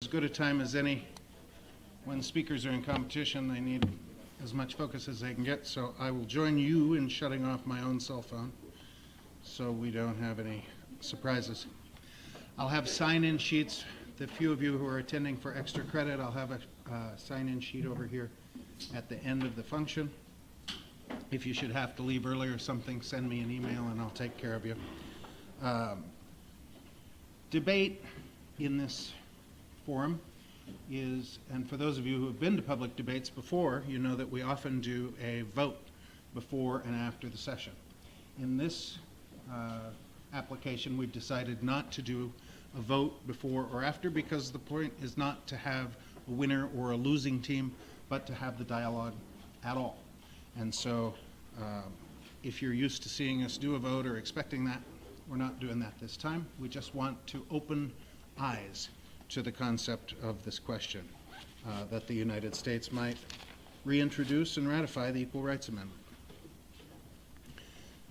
As good a time as any. When speakers are in competition, they need as much focus as they can get, so I will join you in shutting off my own cell phone so we don't have any surprises. I'll have sign-in sheets. The few of you who are attending for extra credit, I'll have a sign-in sheet over here at the end of the function. If you should have to leave early or something, send me an email and I'll take care of you. Debate in this forum is, and for those of you who have been to public debates before, you know that we often do a vote before and after the session. In this application, we've decided not to do a vote before or after because the point is not to have a winner or a losing team, but to have the dialogue at all. And so if you're used to seeing us do a vote or expecting that, we're not doing that this time. We just want to open eyes to the concept of this question, that the United States might reintroduce and ratify the Equal Rights Amendment.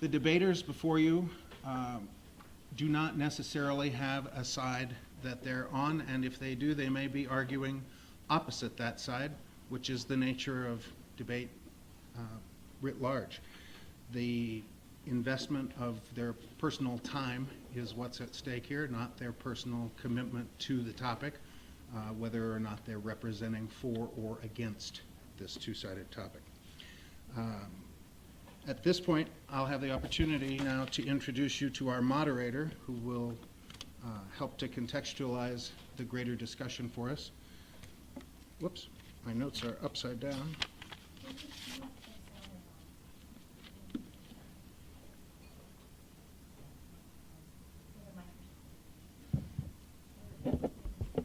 The debaters before you do not necessarily have a side that they're on, and if they do, they may be arguing opposite that side, which is the nature of debate writ large. The investment of their personal time is what's at stake here, not their personal commitment to the topic, whether or not they're representing for or against this two-sided topic. At this point, I'll have the opportunity now to introduce you to our moderator, who will help to contextualize the greater discussion for us. Whoops, my notes are upside down.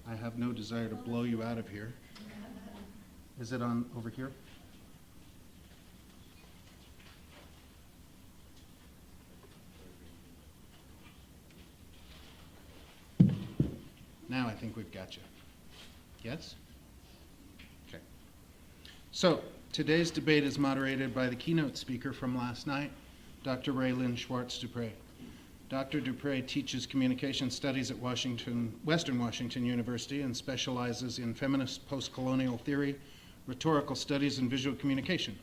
I have no desire to blow you out of here. Is it on over here? Now I think we've got you. Yes? Okay. So today's debate is moderated by the keynote speaker from last night, Dr. Raylyn Schwartz-Dupre. Dr. Dupre teaches communication studies at Western Washington University and specializes in feminist post-colonial theory, rhetorical studies, and visual communication.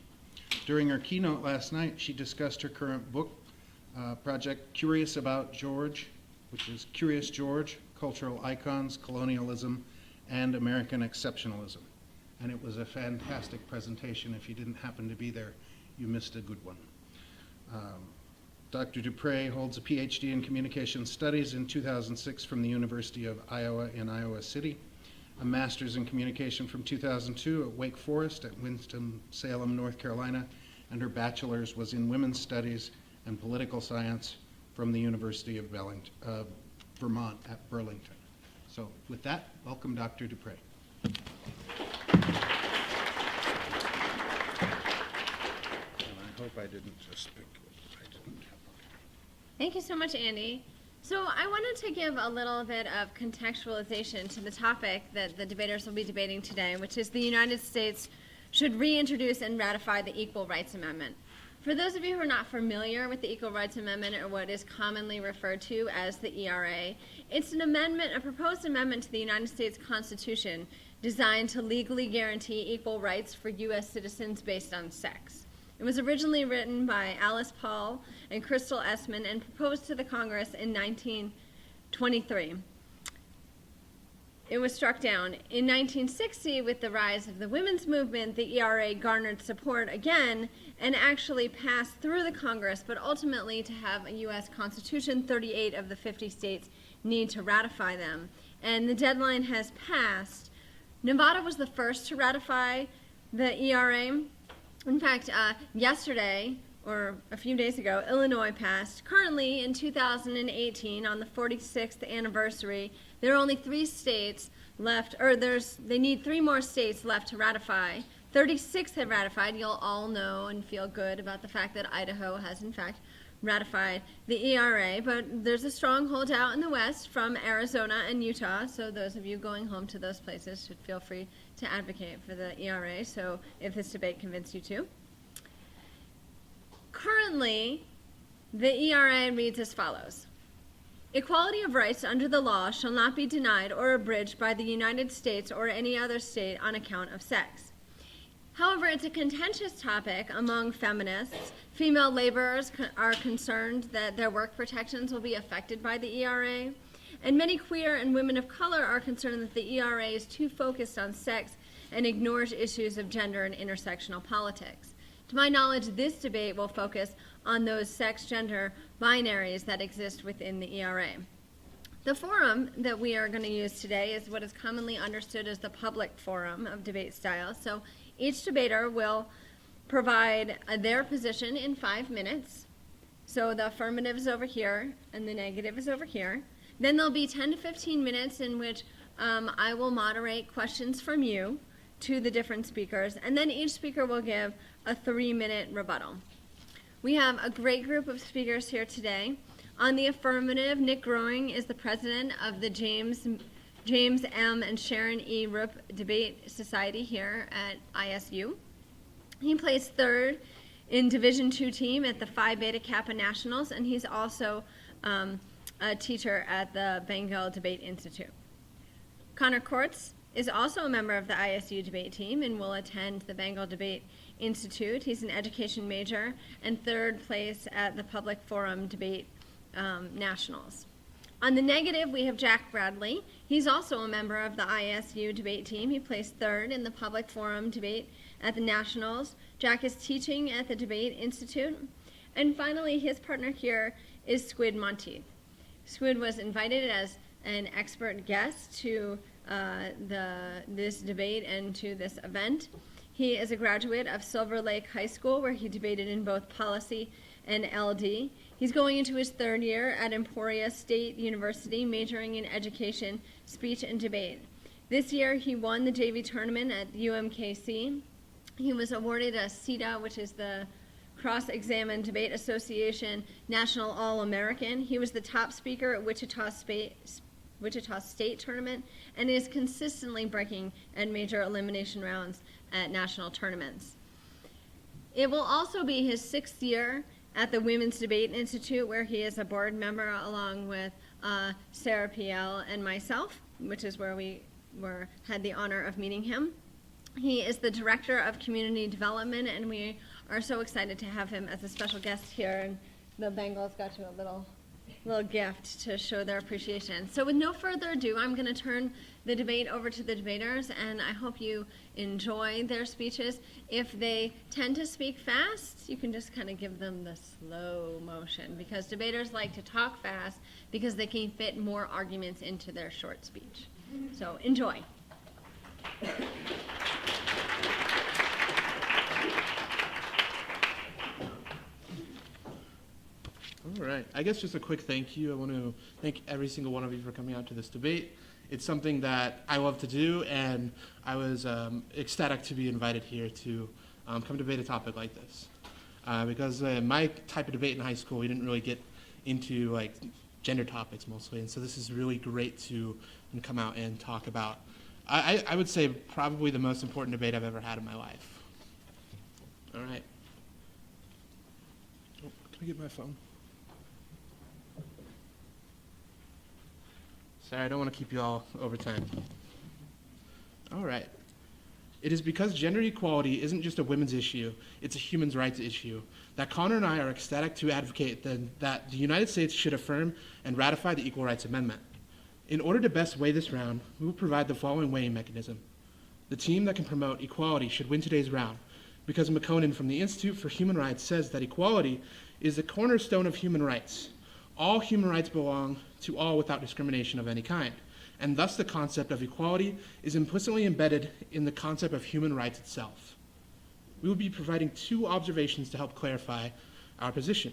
During her keynote last night, she discussed her current book project, Curious About George, which is Curious George, Cultural Icons, Colonialism, and American Exceptionalism. And it was a fantastic presentation. If you didn't happen to be there, you missed a good one. Dr. Dupre holds a PhD in Communication Studies in 2006 from the University of Iowa in Iowa City, a master's in Communication from 2002 at Wake Forest at Winston-Salem, North Carolina, and her bachelor's was in Women's Studies and Political Science from the University of Vermont at Burlington. So with that, welcome Dr. Dupre. And I hope I didn't just pick. Thank you so much, Andy. So I wanted to give a little bit of contextualization to the topic that the debaters will be debating today, which is the United States should reintroduce and ratify the Equal Rights Amendment. For those of you who are not familiar with the Equal Rights Amendment, or what is commonly referred to as the ERA, it's an amendment, a proposed amendment to the United States Constitution designed to legally guarantee equal rights for U.S. citizens based on sex. It was originally written by Alice Paul and Crystal Essman and proposed to the Congress in 1923. It was struck down. In 1960, with the rise of the women's movement, the ERA garnered support again and actually passed through the Congress, but ultimately to have a U.S. Constitution, 38 of the 50 states need to ratify them. And the deadline has passed. Nevada was the first to ratify the ERA. In fact, yesterday, or a few days ago, Illinois passed. Currently, in 2018, on the 46th anniversary, there are only 3 states left, or they need 3 more states left to ratify. 36 have ratified. You'll all know and feel good about the fact that Idaho has, in fact, ratified the ERA, but there's a strong holdout in the West from Arizona and Utah, so those of you going home to those places should feel free to advocate for the ERA, so if this debate convinced you to. Currently, the ERA reads as follows. Equality of rights under the law shall not be denied or abridged by the United States or any other state on account of sex. However, it's a contentious topic among feminists. Female laborers are concerned that their work protections will be affected by the ERA, and many queer and women of color are concerned that the ERA is too focused on sex and ignores issues of gender and intersectional politics. To my knowledge, this debate will focus on those sex-gender binaries that exist within the ERA. The forum that we are going to use today is what is commonly understood as the public forum of debate style. So each debater will provide their position in 5 minutes. So the affirmative is over here and the negative is over here. Then there'll be 10 to 15 minutes in which I will moderate questions from you to the different speakers, and then each speaker will give a 3-minute rebuttal. We have a great group of speakers here today. On the affirmative, Nick Growing is the president of the James M. and Sharon E. Rupp Debate Society here at ISU. He placed third in Division II team at the Phi Beta Kappa Nationals, and he's also a teacher at the Bengal Debate Institute. Connor Kortz is also a member of the ISU debate team and will attend the Bengal Debate Institute. He's an education major and third place at the Public Forum Debate Nationals. On the negative, we have Jack Bradley. He's also a member of the ISU debate team. He placed third in the Public Forum Debate at the Nationals. Jack is teaching at the Debate Institute. And finally, his partner here is Squid Monteith. Squid was invited as an expert guest to this debate and to this event. He is a graduate of Silver Lake High School, where he debated in both policy and LD. He's going into his third year at Emporia State University, majoring in education, speech, and debate. This year, he won the JV tournament at UMKC. He was awarded a CETA, which is the Cross-Examined Debate Association National All-American. He was the top speaker at Wichita State Tournament and is consistently breaking at major elimination rounds at national tournaments. It will also be his 6th year at the Women's Debate Institute, where he is a board member along with Sarah Piel and myself, which is where we had the honor of meeting him. He is the Director of Community Development, and we are so excited to have him as a special guest here. And the Bengals got you a little gift to show their appreciation. So with no further ado, I'm going to turn the debate over to the debaters, and I hope you enjoy their speeches. If they tend to speak fast, you can just kind of give them the slow motion, because debaters like to talk fast because they can fit more arguments into their short speech. So enjoy. All right. I guess just a quick thank you. I want to thank every single one of you for coming out to this debate. It's something that I love to do, and I was ecstatic to be invited here to come debate a topic like this. Because my type of debate in high school, we didn't really get into like gender topics mostly, and so this is really great to come out and talk about. I would say probably the most important debate I've ever had in my life. All right. Oh, can I get my phone? Sorry, I don't want to keep you all over time. All right. It is because gender equality isn't just a women's issue, it's a human rights issue, that Connor and I are ecstatic to advocate that the United States should affirm and ratify the Equal Rights Amendment. In order to best weigh this round, we will provide the following weighing mechanism. The team that can promote equality should win today's round, because McConan from the Institute for Human Rights says that equality is the cornerstone of human rights. All human rights belong to all without discrimination of any kind, and thus the concept of equality is implicitly embedded in the concept of human rights itself. We will be providing 2 observations to help clarify our position.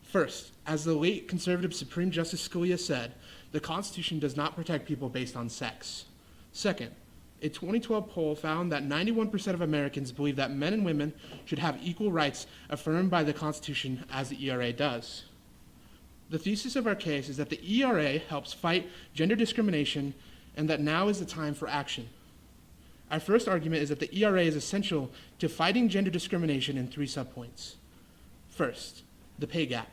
First, as the late conservative Supreme Justice Scalia said, the Constitution does not protect people based on sex. Second, a 2012 poll found that 91% of Americans believe that men and women should have equal rights affirmed by the Constitution as the ERA does. The thesis of our case is that the ERA helps fight gender discrimination and that now is the time for action. Our first argument is that the ERA is essential to fighting gender discrimination in 3 subpoints. First, the pay gap.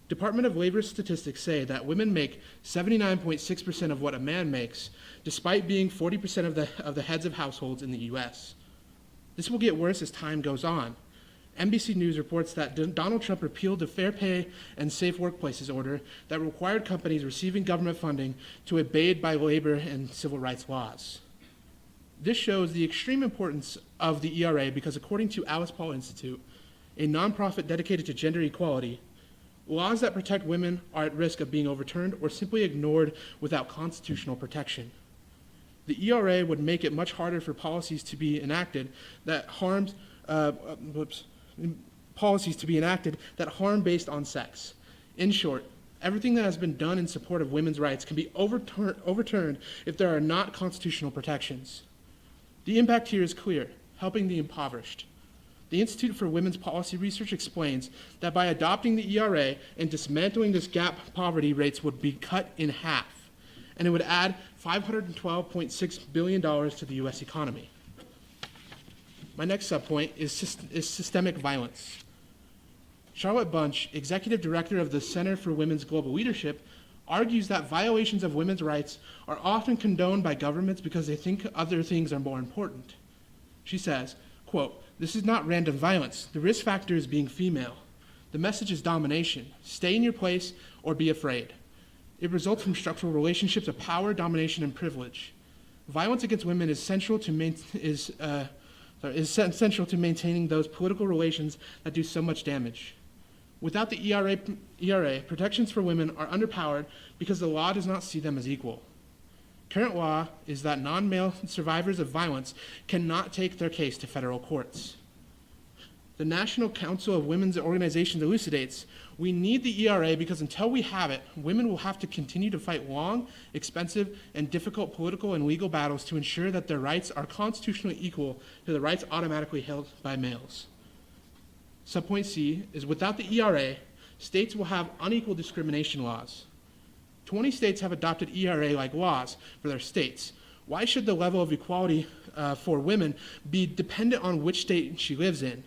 Department of Labor statistics say that women make 79.6% of what a man makes, despite being 40% of the heads of households in the U.S. This will get worse as time goes on. NBC News reports that Donald Trump repealed the Fair Pay and Safe Workplaces order that required companies receiving government funding to abide by labor and civil rights laws. This shows the extreme importance of the ERA because, according to Alice Paul Institute, a nonprofit dedicated to gender equality, laws that protect women are at risk of being overturned or simply ignored without constitutional protection. The ERA would make it much harder for policies to be enacted that harm based on sex. In short, everything that has been done in support of women's rights can be overturned if there are not constitutional protections. The impact here is clear: helping the impoverished. The Institute for Women's Policy Research explains that by adopting the ERA and dismantling this gap, poverty rates would be cut in half, and it would add $512.6 billion to the U.S. economy. My next subpoint is systemic violence. Charlotte Bunch, executive director of the Center for Women's Global Leadership, argues that violations of women's rights are often condoned by governments because they think other things are more important. She says, quote, "This is not random violence. The risk factor is being female. The message is domination. Stay in your place or be afraid. It results from structural relationships of power, domination, and privilege. Violence against women is central to maintaining those political relations that do so much damage. Without the ERA, protections for women are underpowered because the law does not see them as equal. Current law is that non-male survivors of violence cannot take their case to federal courts. The National Council of Women's Organizations elucidates, we need the ERA because until we have it, women will have to continue to fight long, expensive, and difficult political and legal battles to ensure that their rights are constitutionally equal to the rights automatically held by males. Subpoint C is, without the ERA, states will have unequal discrimination laws. 20 states have adopted ERA-like laws for their states. Why should the level of equality for women be dependent on which state she lives in?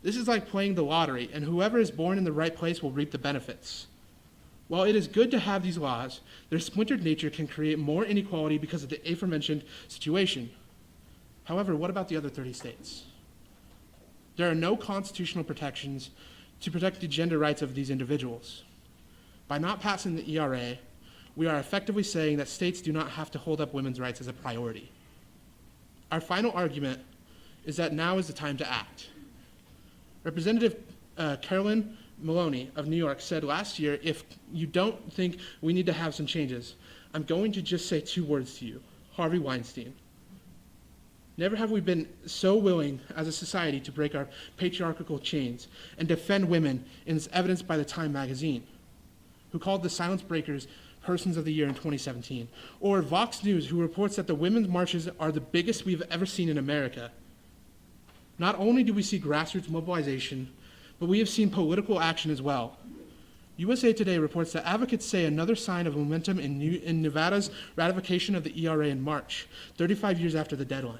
This is like playing the lottery, and whoever is born in the right place will reap the benefits. While it is good to have these laws, their splintered nature can create more inequality because of the aforementioned situation. However, what about the other 30 states? There are no constitutional protections to protect the gender rights of these individuals. By not passing the ERA, we are effectively saying that states do not have to hold up women's rights as a priority. Our final argument is that now is the time to act. Representative Carolyn Maloney of New York said last year, if you don't think we need to have some changes, I'm going to just say 2 words to you: Harvey Weinstein. Never have we been so willing as a society to break our patriarchal chains and defend women, as evidenced by the Time magazine, who called the Silence Breakers Persons of the Year in 2017, or Vox News, who reports that the women's marches are the biggest we've ever seen in America. Not only do we see grassroots mobilization, but we have seen political action as well. USA Today reports that advocates say another sign of momentum in Nevada's ratification of the ERA in March, 35 years after the deadline.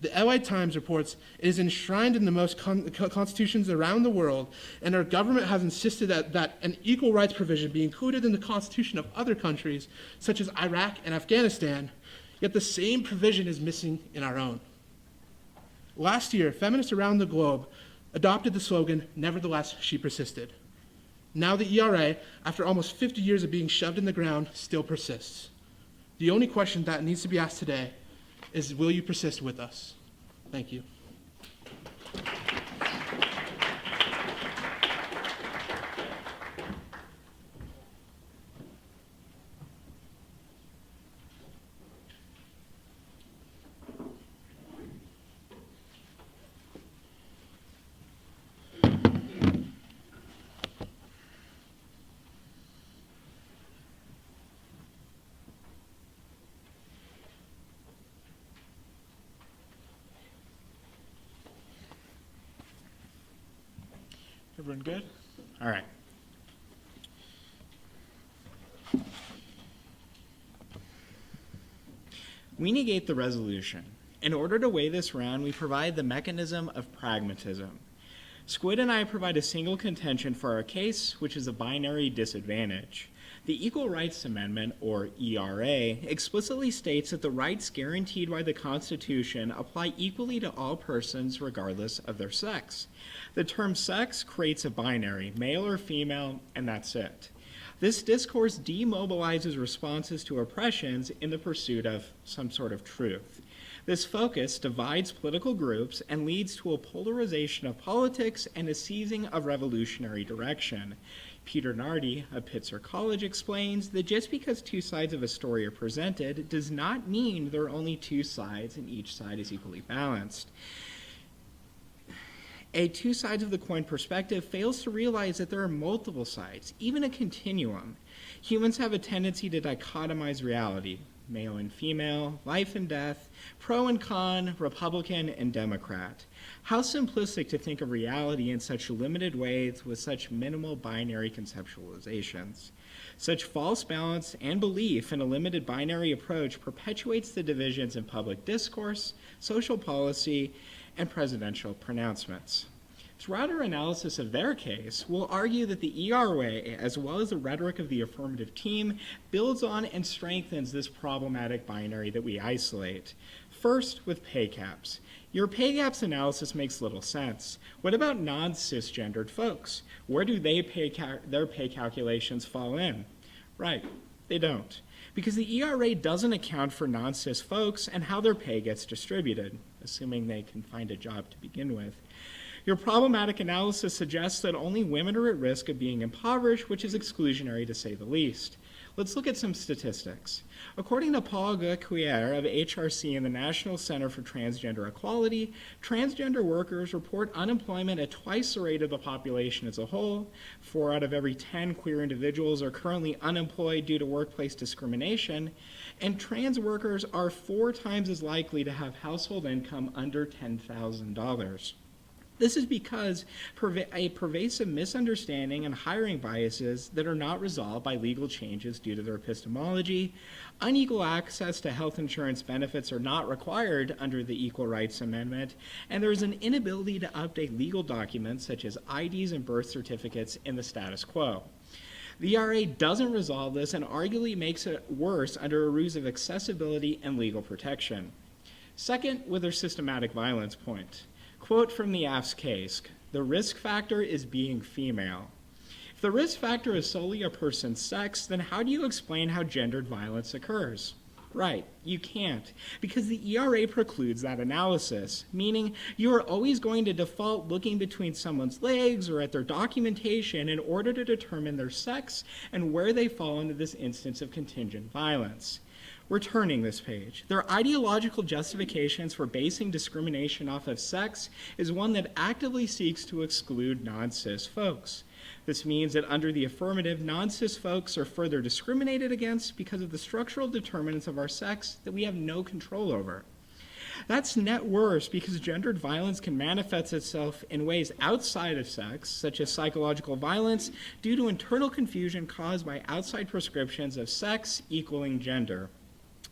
The LA Times reports it is enshrined in the most constitutions around the world, and our government has insisted that an equal rights provision be included in the constitution of other countries, such as Iraq and Afghanistan, yet the same provision is missing in our own. Last year, feminists around the globe adopted the slogan, "Nevertheless, she persisted." Now the ERA, after almost 50 years of being shoved in the ground, still persists. The only question that needs to be asked today is, will you persist with us? Thank you. Everyone good? All right. We negate the resolution. In order to weigh this round, we provide the mechanism of pragmatism. Squid and I provide a single contention for our case, which is a binary disadvantage. The Equal Rights Amendment, or ERA, explicitly states that the rights guaranteed by the Constitution apply equally to all persons regardless of their sex. The term sex creates a binary, male or female, and that's it. This discourse demobilizes responses to oppressions in the pursuit of some sort of truth. This focus divides political groups and leads to a polarization of politics and a seizing of revolutionary direction. Peter Nardi of Pitzer College explains that just because two sides of a story are presented does not mean there are only two sides and each side is equally balanced. A two sides of the coin perspective fails to realize that there are multiple sides, even a continuum. Humans have a tendency to dichotomize reality, male and female, life and death, pro and con, Republican and Democrat. How simplistic to think of reality in such limited ways with such minimal binary conceptualizations. Such false balance and belief in a limited binary approach perpetuates the divisions in public discourse, social policy, and presidential pronouncements. Throughout our analysis of their case, we'll argue that the ERA, as well as the rhetoric of the affirmative team, builds on and strengthens this problematic binary that we isolate. First, with pay caps. Your pay gaps analysis makes little sense. What about non-cisgendered folks? Where do their pay calculations fall in? Right, they don't. Because the ERA doesn't account for non-cis folks and how their pay gets distributed, assuming they can find a job to begin with. Your problematic analysis suggests that only women are at risk of being impoverished, which is exclusionary to say the least. Let's look at some statistics. According to Paul Guéquière of HRC and the National Center for Transgender Equality, transgender workers report unemployment at twice the rate of the population as a whole. 4 out of every 10 queer individuals are currently unemployed due to workplace discrimination, and trans workers are 4 times as likely to have household income under $10,000. This is because a pervasive misunderstanding and hiring biases that are not resolved by legal changes due to their epistemology. Unequal access to health insurance benefits are not required under the Equal Rights Amendment, and there is an inability to update legal documents such as IDs and birth certificates in the status quo. The ERA doesn't resolve this and arguably makes it worse under a ruse of accessibility and legal protection. Second, with their systematic violence point. Quote from the AF's case, "The risk factor is being female." If the risk factor is solely a person's sex, then how do you explain how gendered violence occurs? Right, you can't, because the ERA precludes that analysis, meaning you are always going to default looking between someone's legs or at their documentation in order to determine their sex and where they fall into this instance of contingent violence. We're turning this page. Their ideological justifications for basing discrimination off of sex is one that actively seeks to exclude non-cis folks. This means that under the affirmative, non-cis folks are further discriminated against because of the structural determinants of our sex that we have no control over. That's net worse because gendered violence can manifest itself in ways outside of sex, such as psychological violence, due to internal confusion caused by outside prescriptions of sex equaling gender.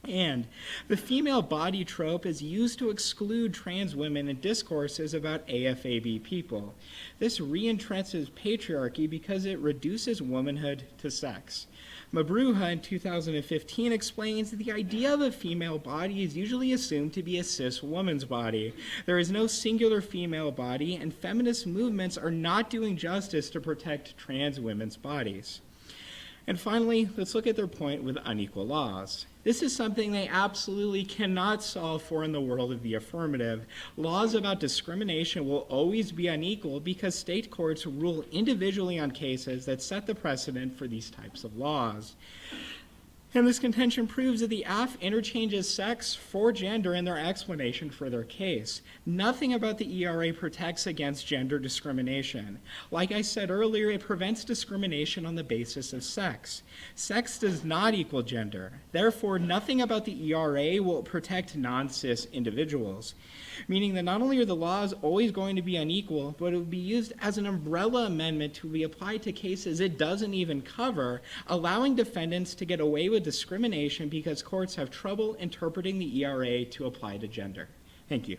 And the female body trope is used to exclude trans women in discourses about AFAB people. This reentrenches patriarchy because it reduces womanhood to sex. Mabruja in 2015 explains that the idea of a female body is usually assumed to be a cis woman's body. There is no singular female body, and feminist movements are not doing justice to protect trans women's bodies. And finally, let's look at their point with unequal laws. This is something they absolutely cannot solve for in the world of the affirmative. Laws about discrimination will always be unequal because state courts rule individually on cases that set the precedent for these types of laws. And this contention proves that the AF interchanges sex for gender in their explanation for their case. Nothing about the ERA protects against gender discrimination. Like I said earlier, it prevents discrimination on the basis of sex. Sex does not equal gender. Therefore, nothing about the ERA will protect non-cis individuals, meaning that not only are the laws always going to be unequal, but it will be used as an umbrella amendment to be applied to cases it doesn't even cover, allowing defendants to get away with discrimination because courts have trouble interpreting the ERA to apply to gender. Thank you.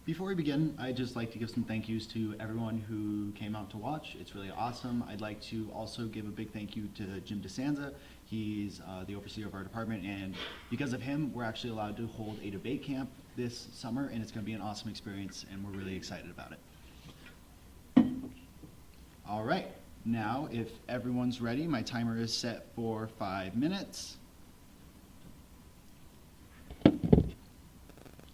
Before we begin, I'd just like to give some thank yous to everyone who came out to watch. It's really awesome. I'd like to also give a big thank you to Jim DeSanza. He's the overseer of our department, and because of him, we're actually allowed to hold a debate camp this summer, and it's going to be an awesome experience, and we're really excited about it. All right, now if everyone's ready, my timer is set for 5 minutes.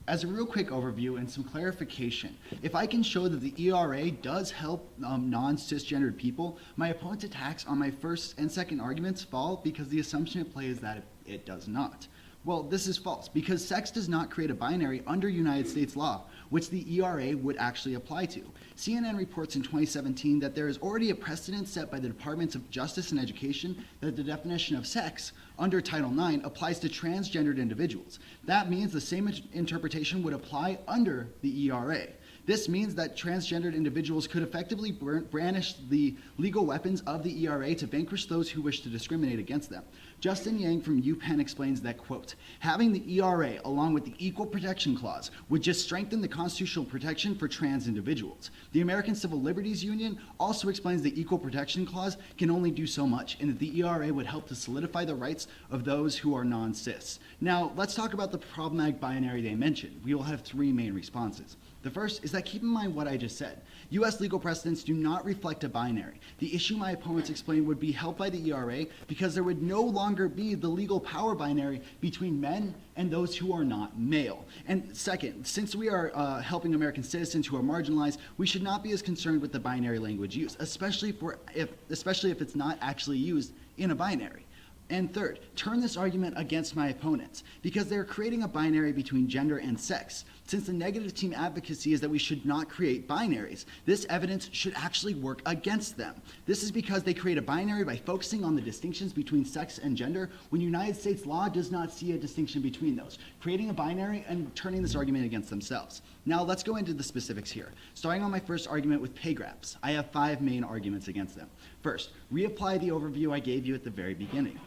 As a real quick overview and some clarification, if I can show that the ERA does help non-cisgendered people, my opponent's attacks on my first and second arguments fall because the assumption at play is that it does not. Well, this is false, because sex does not create a binary under United States law, which the ERA would actually apply to. CNN reports in 2017 that there is already a precedent set by the Departments of Justice and Education that the definition of sex under Title IX applies to transgendered individuals. That means the same interpretation would apply under the ERA. This means that transgendered individuals could effectively brandish the legal weapons of the ERA to vanquish those who wish to discriminate against them. Justin Yang from UPenn explains that, quote, having the ERA along with the Equal Protection Clause would just strengthen the constitutional protection for trans individuals. The American Civil Liberties Union also explains the Equal Protection Clause can only do so much, and that the ERA would help to solidify the rights of those who are non-cis. Now, let's talk about the problematic binary they mentioned. We will have 3 main responses. The first is that keep in mind what I just said. U.S. legal precedents do not reflect a binary. The issue my opponents explained would be helped by the ERA because there would no longer be the legal power binary between men and those who are not male. And second, since we are helping American citizens who are marginalized, we should not be as concerned with the binary language used, especially if it's not actually used in a binary. And third, turn this argument against my opponents because they're creating a binary between gender and sex. Since the negative team advocacy is that we should not create binaries, this evidence should actually work against them. This is because they create a binary by focusing on the distinctions between sex and gender when United States law does not see a distinction between those, creating a binary and turning this argument against themselves. Now let's go into the specifics here. Starting on my first argument with pay grabs, I have 5 main arguments against them. First, reapply the overview I gave you at the very beginning.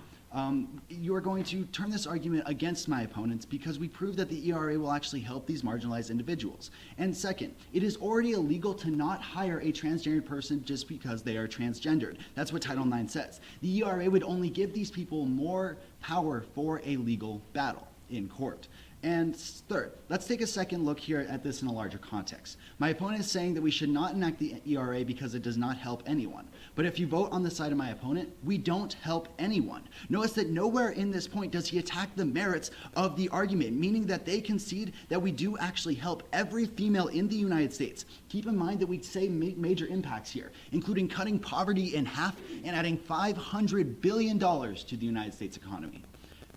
You are going to turn this argument against my opponents because we proved that the ERA will actually help these marginalized individuals. And second, it is already illegal to not hire a transgendered person just because they are transgendered. That's what Title IX says. The ERA would only give these people more power for a legal battle in court. And third, let's take a second look here at this in a larger context. My opponent is saying that we should not enact the ERA because it does not help anyone. But if you vote on the side of my opponent, we don't help anyone. Notice that nowhere in this point does he attack the merits of the argument, meaning that they concede that we do actually help every female in the United States. Keep in mind that we say major impacts here, including cutting poverty in half and adding $500 billion to the United States economy.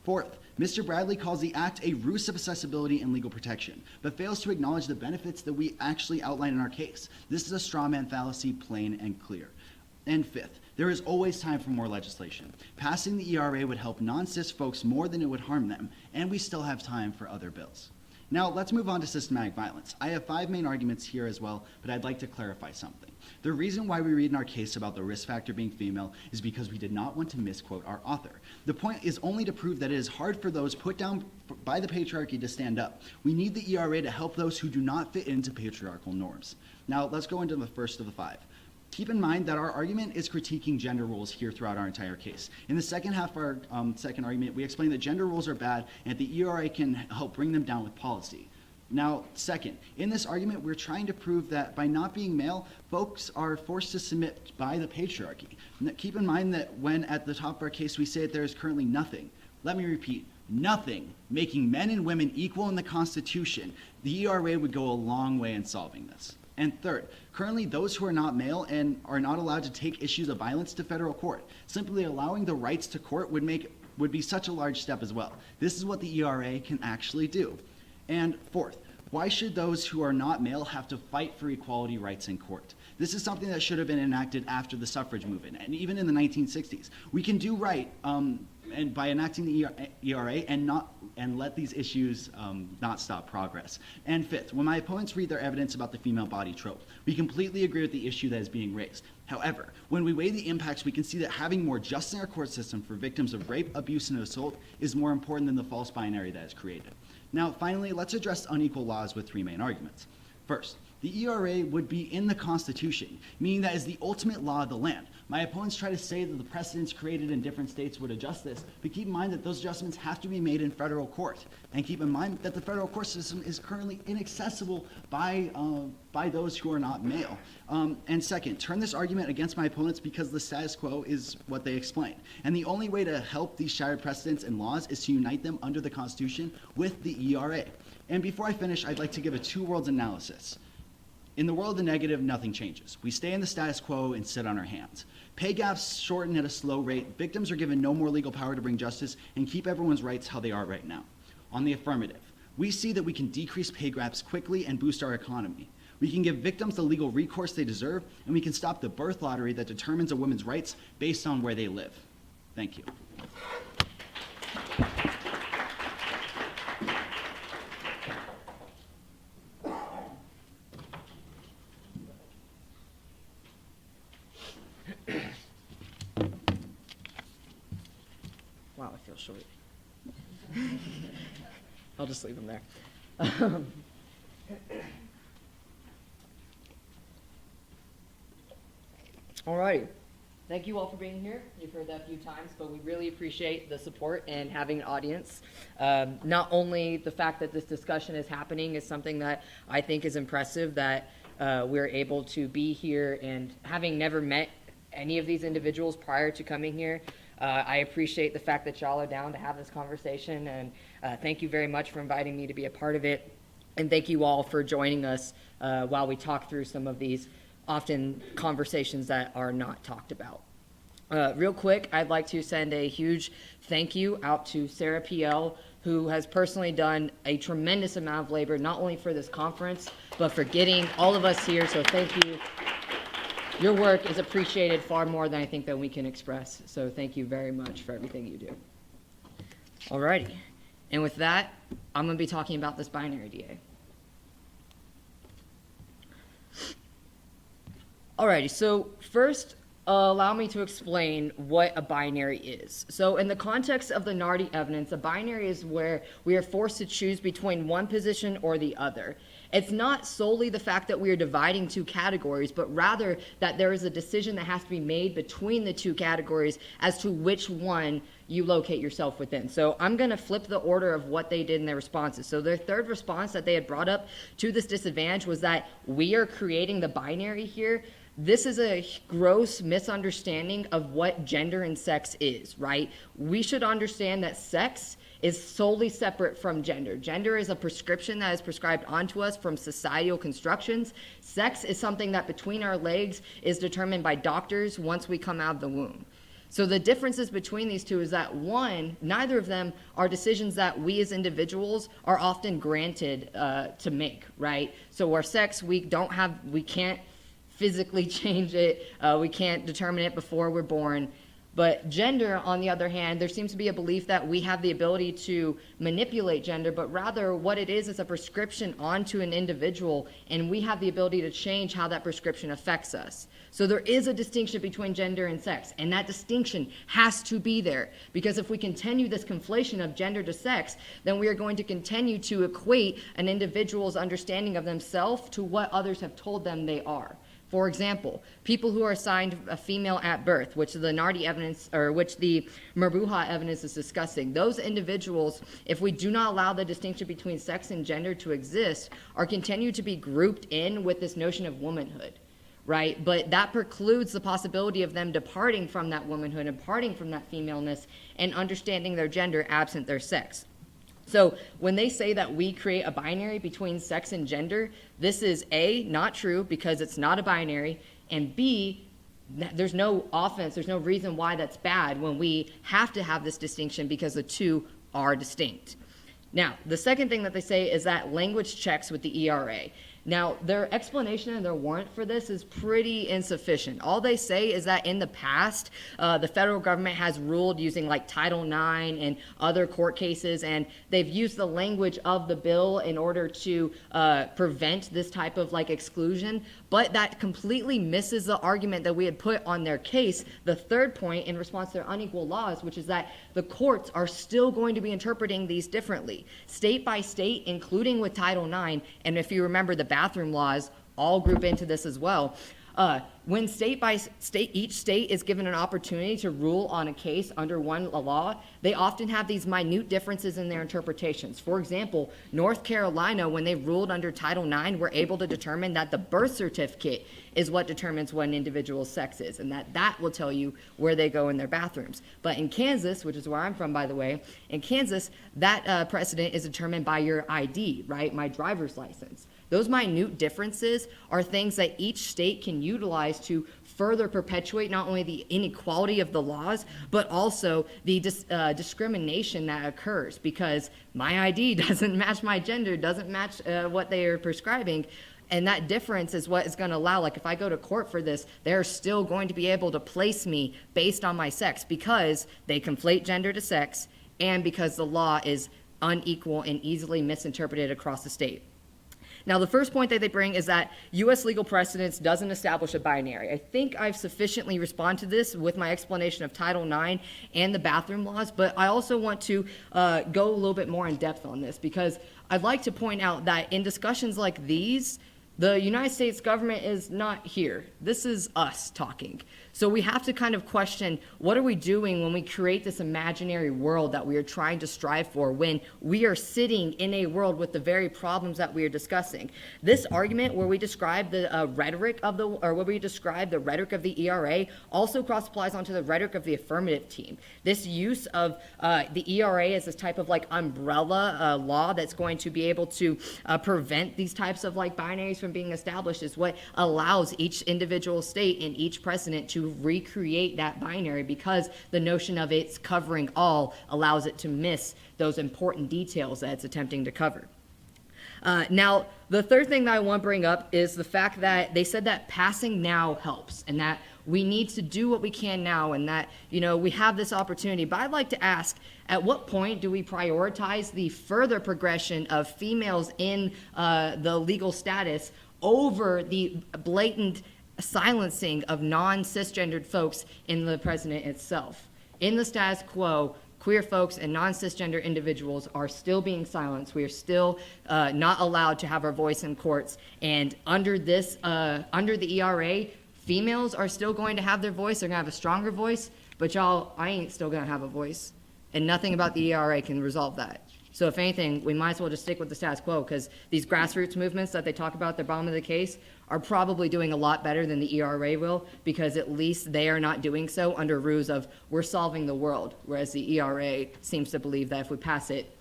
Fourth, Mr. Bradley calls the act a ruse of accessibility and legal protection, but fails to acknowledge the benefits that we actually outline in our case. This is a straw man fallacy, plain and clear. And fifth, there is always time for more legislation. Passing the ERA would help non-cis folks more than it would harm them, and we still have time for other bills. Now, let's move on to systematic violence. I have 5 main arguments here as well, but I'd like to clarify something. The reason why we read in our case about the risk factor being female is because we did not want to misquote our author. The point is only to prove that it is hard for those put down by the patriarchy to stand up. We need the ERA to help those who do not fit into patriarchal norms. Now, let's go into the first of the 5. Keep in mind that our argument is critiquing gender roles here throughout our entire case. In the second half of our second argument, we explain that gender roles are bad and that the ERA can help bring them down with policy. Now, second, in this argument, we're trying to prove that by not being male, folks are forced to submit by the patriarchy. Keep in mind that when at the top of our case we say that there is currently nothing, let me repeat, nothing making men and women equal in the Constitution, the ERA would go a long way in solving this. And third, currently those who are not male and are not allowed to take issues of violence to federal court. Simply allowing the rights to court would be such a large step as well. This is what the ERA can actually do. And fourth, why should those who are not male have to fight for equality rights in court? This is something that should have been enacted after the suffrage movement, and even in the 1960s. We can do right and by enacting the ERA and let these issues not stop progress. And fifth, when my opponents read their evidence about the female body trope, we completely agree with the issue that is being raised. However, when we weigh the impacts, we can see that having more justice in our court system for victims of rape, abuse, and assault is more important than the false binary that is created. Now, finally, let's address unequal laws with 3 main arguments. First, the ERA would be in the Constitution, meaning that is the ultimate law of the land. My opponents try to say that the precedents created in different states would adjust this, but keep in mind that those adjustments have to be made in federal court. And keep in mind that the federal court system is currently inaccessible by those who are not male. And second, turn this argument against my opponents because the status quo is what they explain. And the only way to help these shattered precedents and laws is to unite them under the Constitution with the ERA. And before I finish, I'd like to give a two worlds analysis. In the world of the negative, nothing changes. We stay in the status quo and sit on our hands. Pay gaps shorten at a slow rate, victims are given no more legal power to bring justice, and keep everyone's rights how they are right now. On the affirmative, we see that we can decrease pay gaps quickly and boost our economy. We can give victims the legal recourse they deserve, and we can stop the birth lottery that determines a woman's rights based on where they live. Thank you. Wow, I feel short. I'll just leave them there. All right. Thank you all for being here. You've heard that a few times, but we really appreciate the support and having an audience. Not only the fact that this discussion is happening is something that I think is impressive, that we're able to be here, and having never met any of these individuals prior to coming here, I appreciate the fact that y'all are down to have this conversation, and thank you very much for inviting me to be a part of it. And thank you all for joining us while we talk through some of these often conversations that are not talked about. Real quick, I'd like to send a huge thank you out to Sarah PL, who has personally done a tremendous amount of labor, not only for this conference, but for getting all of us here, so thank you. Your work is appreciated far more than I think that we can express, so thank you very much for everything you do. Alrighty, and with that, I'm going to be talking about this binary DA. Alrighty, so first, allow me to explain what a binary is. So in the context of the Nardi evidence, a binary is where we are forced to choose between one position or the other. It's not solely the fact that we are dividing two categories, but rather that there is a decision that has to be made between the two categories as to which one you locate yourself within. So I'm going to flip the order of what they did in their responses. So their third response that they had brought up to this disadvantage was that we are creating the binary here. This is a gross misunderstanding of what gender and sex is, right? We should understand that sex is solely separate from gender. Gender is a prescription that is prescribed onto us from societal constructions. Sex is something that between our legs is determined by doctors once we come out of the womb. So the differences between these two is that one, neither of them are decisions that we as individuals are often granted to make, right? So our sex, we can't physically change it. We can't determine it before we're born. But gender, on the other hand, there seems to be a belief that we have the ability to manipulate gender, but rather what it is a prescription onto an individual, and we have the ability to change how that prescription affects us. So there is a distinction between gender and sex, and that distinction has to be there, because if we continue this conflation of gender to sex, then we are going to continue to equate an individual's understanding of themselves to what others have told them they are. For example, people who are assigned a female at birth, which the Nardi evidence, or which the Merbuha evidence is discussing, those individuals, if we do not allow the distinction between sex and gender to exist, are continued to be grouped in with this notion of womanhood, right? But that precludes the possibility of them departing from that womanhood and departing from that femaleness and understanding their gender absent their sex. So when they say that we create a binary between sex and gender, this is A, not true because it's not a binary, and B, there's no offense, there's no reason why that's bad when we have to have this distinction because the two are distinct. Now, the second thing that they say is that language checks with the ERA. Now, their explanation and their warrant for this is pretty insufficient. All they say is that in the past, the federal government has ruled using like Title IX and other court cases, and they've used the language of the bill in order to prevent this type of like exclusion, but that completely misses the argument that we had put on their case, the third point in response to their unequal laws, which is that the courts are still going to be interpreting these differently, state by state, including with Title IX, and if you remember the bathroom laws all group into this as well. When state by state, each state is given an opportunity to rule on a case under one law, they often have these minute differences in their interpretations. For example, North Carolina, when they ruled under Title IX, were able to determine that the birth certificate is what determines what an individual's sex is, and that will tell you where they go in their bathrooms. But in Kansas, which is where I'm from, by the way, in Kansas, that precedent is determined by your ID, right? My driver's license. Those minute differences are things that each state can utilize to further perpetuate not only the inequality of the laws, but also the discrimination that occurs, because my ID doesn't match my gender, doesn't match what they are prescribing. And that difference is what is going to allow, like if I go to court for this, they're still going to be able to place me based on my sex, because they conflate gender to sex and because the law is unequal and easily misinterpreted across the state. Now, the first point that they bring is that U.S. legal precedence doesn't establish a binary. I think I've sufficiently responded to this with my explanation of Title IX and the bathroom laws, but I also want to go a little bit more in depth on this, because I'd like to point out that in discussions like these, the United States government is not here. This is us talking. So we have to kind of question, what are we doing when we create this imaginary world that we are trying to strive for, when we are sitting in a world with the very problems that we are discussing? This argument where we describe the rhetoric of the the ERA also cross applies onto the rhetoric of the affirmative team. This use of the ERA as this type of like umbrella law that's going to be able to prevent these types of like binaries from being established is what allows each individual state and each precedent to recreate that binary, because the notion of it's covering all allows it to miss those important details that it's attempting to cover. Now, the third thing that I want to bring up is the fact that they said that passing now helps, and that we need to do what we can now, and that, you know, we have this opportunity. But I'd like to ask, at what point do we prioritize the further progression of females in the legal status over the blatant silencing of non-cisgendered folks in the precedent itself? In the status quo, queer folks and non-cisgender individuals are still being silenced. We are still not allowed to have our voice in courts. And under this, under the ERA, females are still going to have their voice. They're going to have a stronger voice. But y'all, I ain't still going to have a voice. And nothing about the ERA can resolve that. So if anything, we might as well just stick with the status quo, because these grassroots movements that they talk about at the bottom of the case are probably doing a lot better than the ERA will, because at least they are not doing so under ruse of we're solving the world, whereas the ERA seems to believe that if we pass it,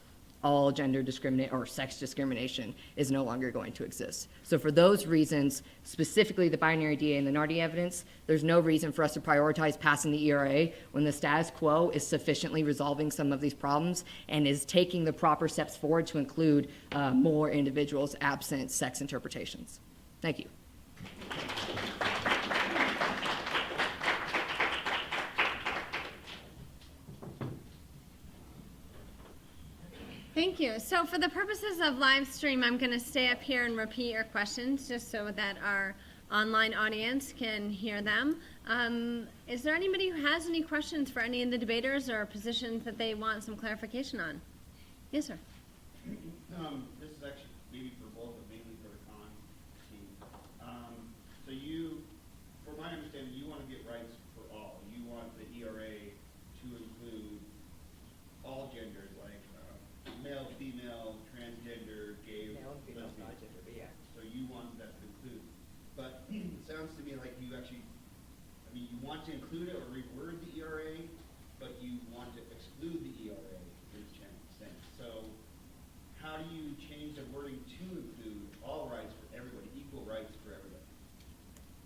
all gender discrimination or sex discrimination is no longer going to exist. So for those reasons, specifically the binary DA and the NARDI evidence, there's no reason for us to prioritize passing the ERA when the status quo is sufficiently resolving some of these problems and is taking the proper steps forward to include more individuals absent sex interpretations. Thank you. Thank you. So for the purposes of live stream, I'm going to stay up here and repeat your questions just so that our online audience can hear them. Is there anybody who has any questions for any of the debaters or positions that they want some clarification on? Yes, sir. This is actually maybe for both, but mainly for the con team. So you, from my understanding, you want to get rights for all. You want the ERA to include all genders, like male, female, transgender, gay, lesbian. But yeah. So you want that to include. But it sounds to me like you actually, I mean, you want to include it or reword the ERA, but you want to exclude the ERA in a sense. So how do you change the wording to include all rights for everybody, equal rights for everybody?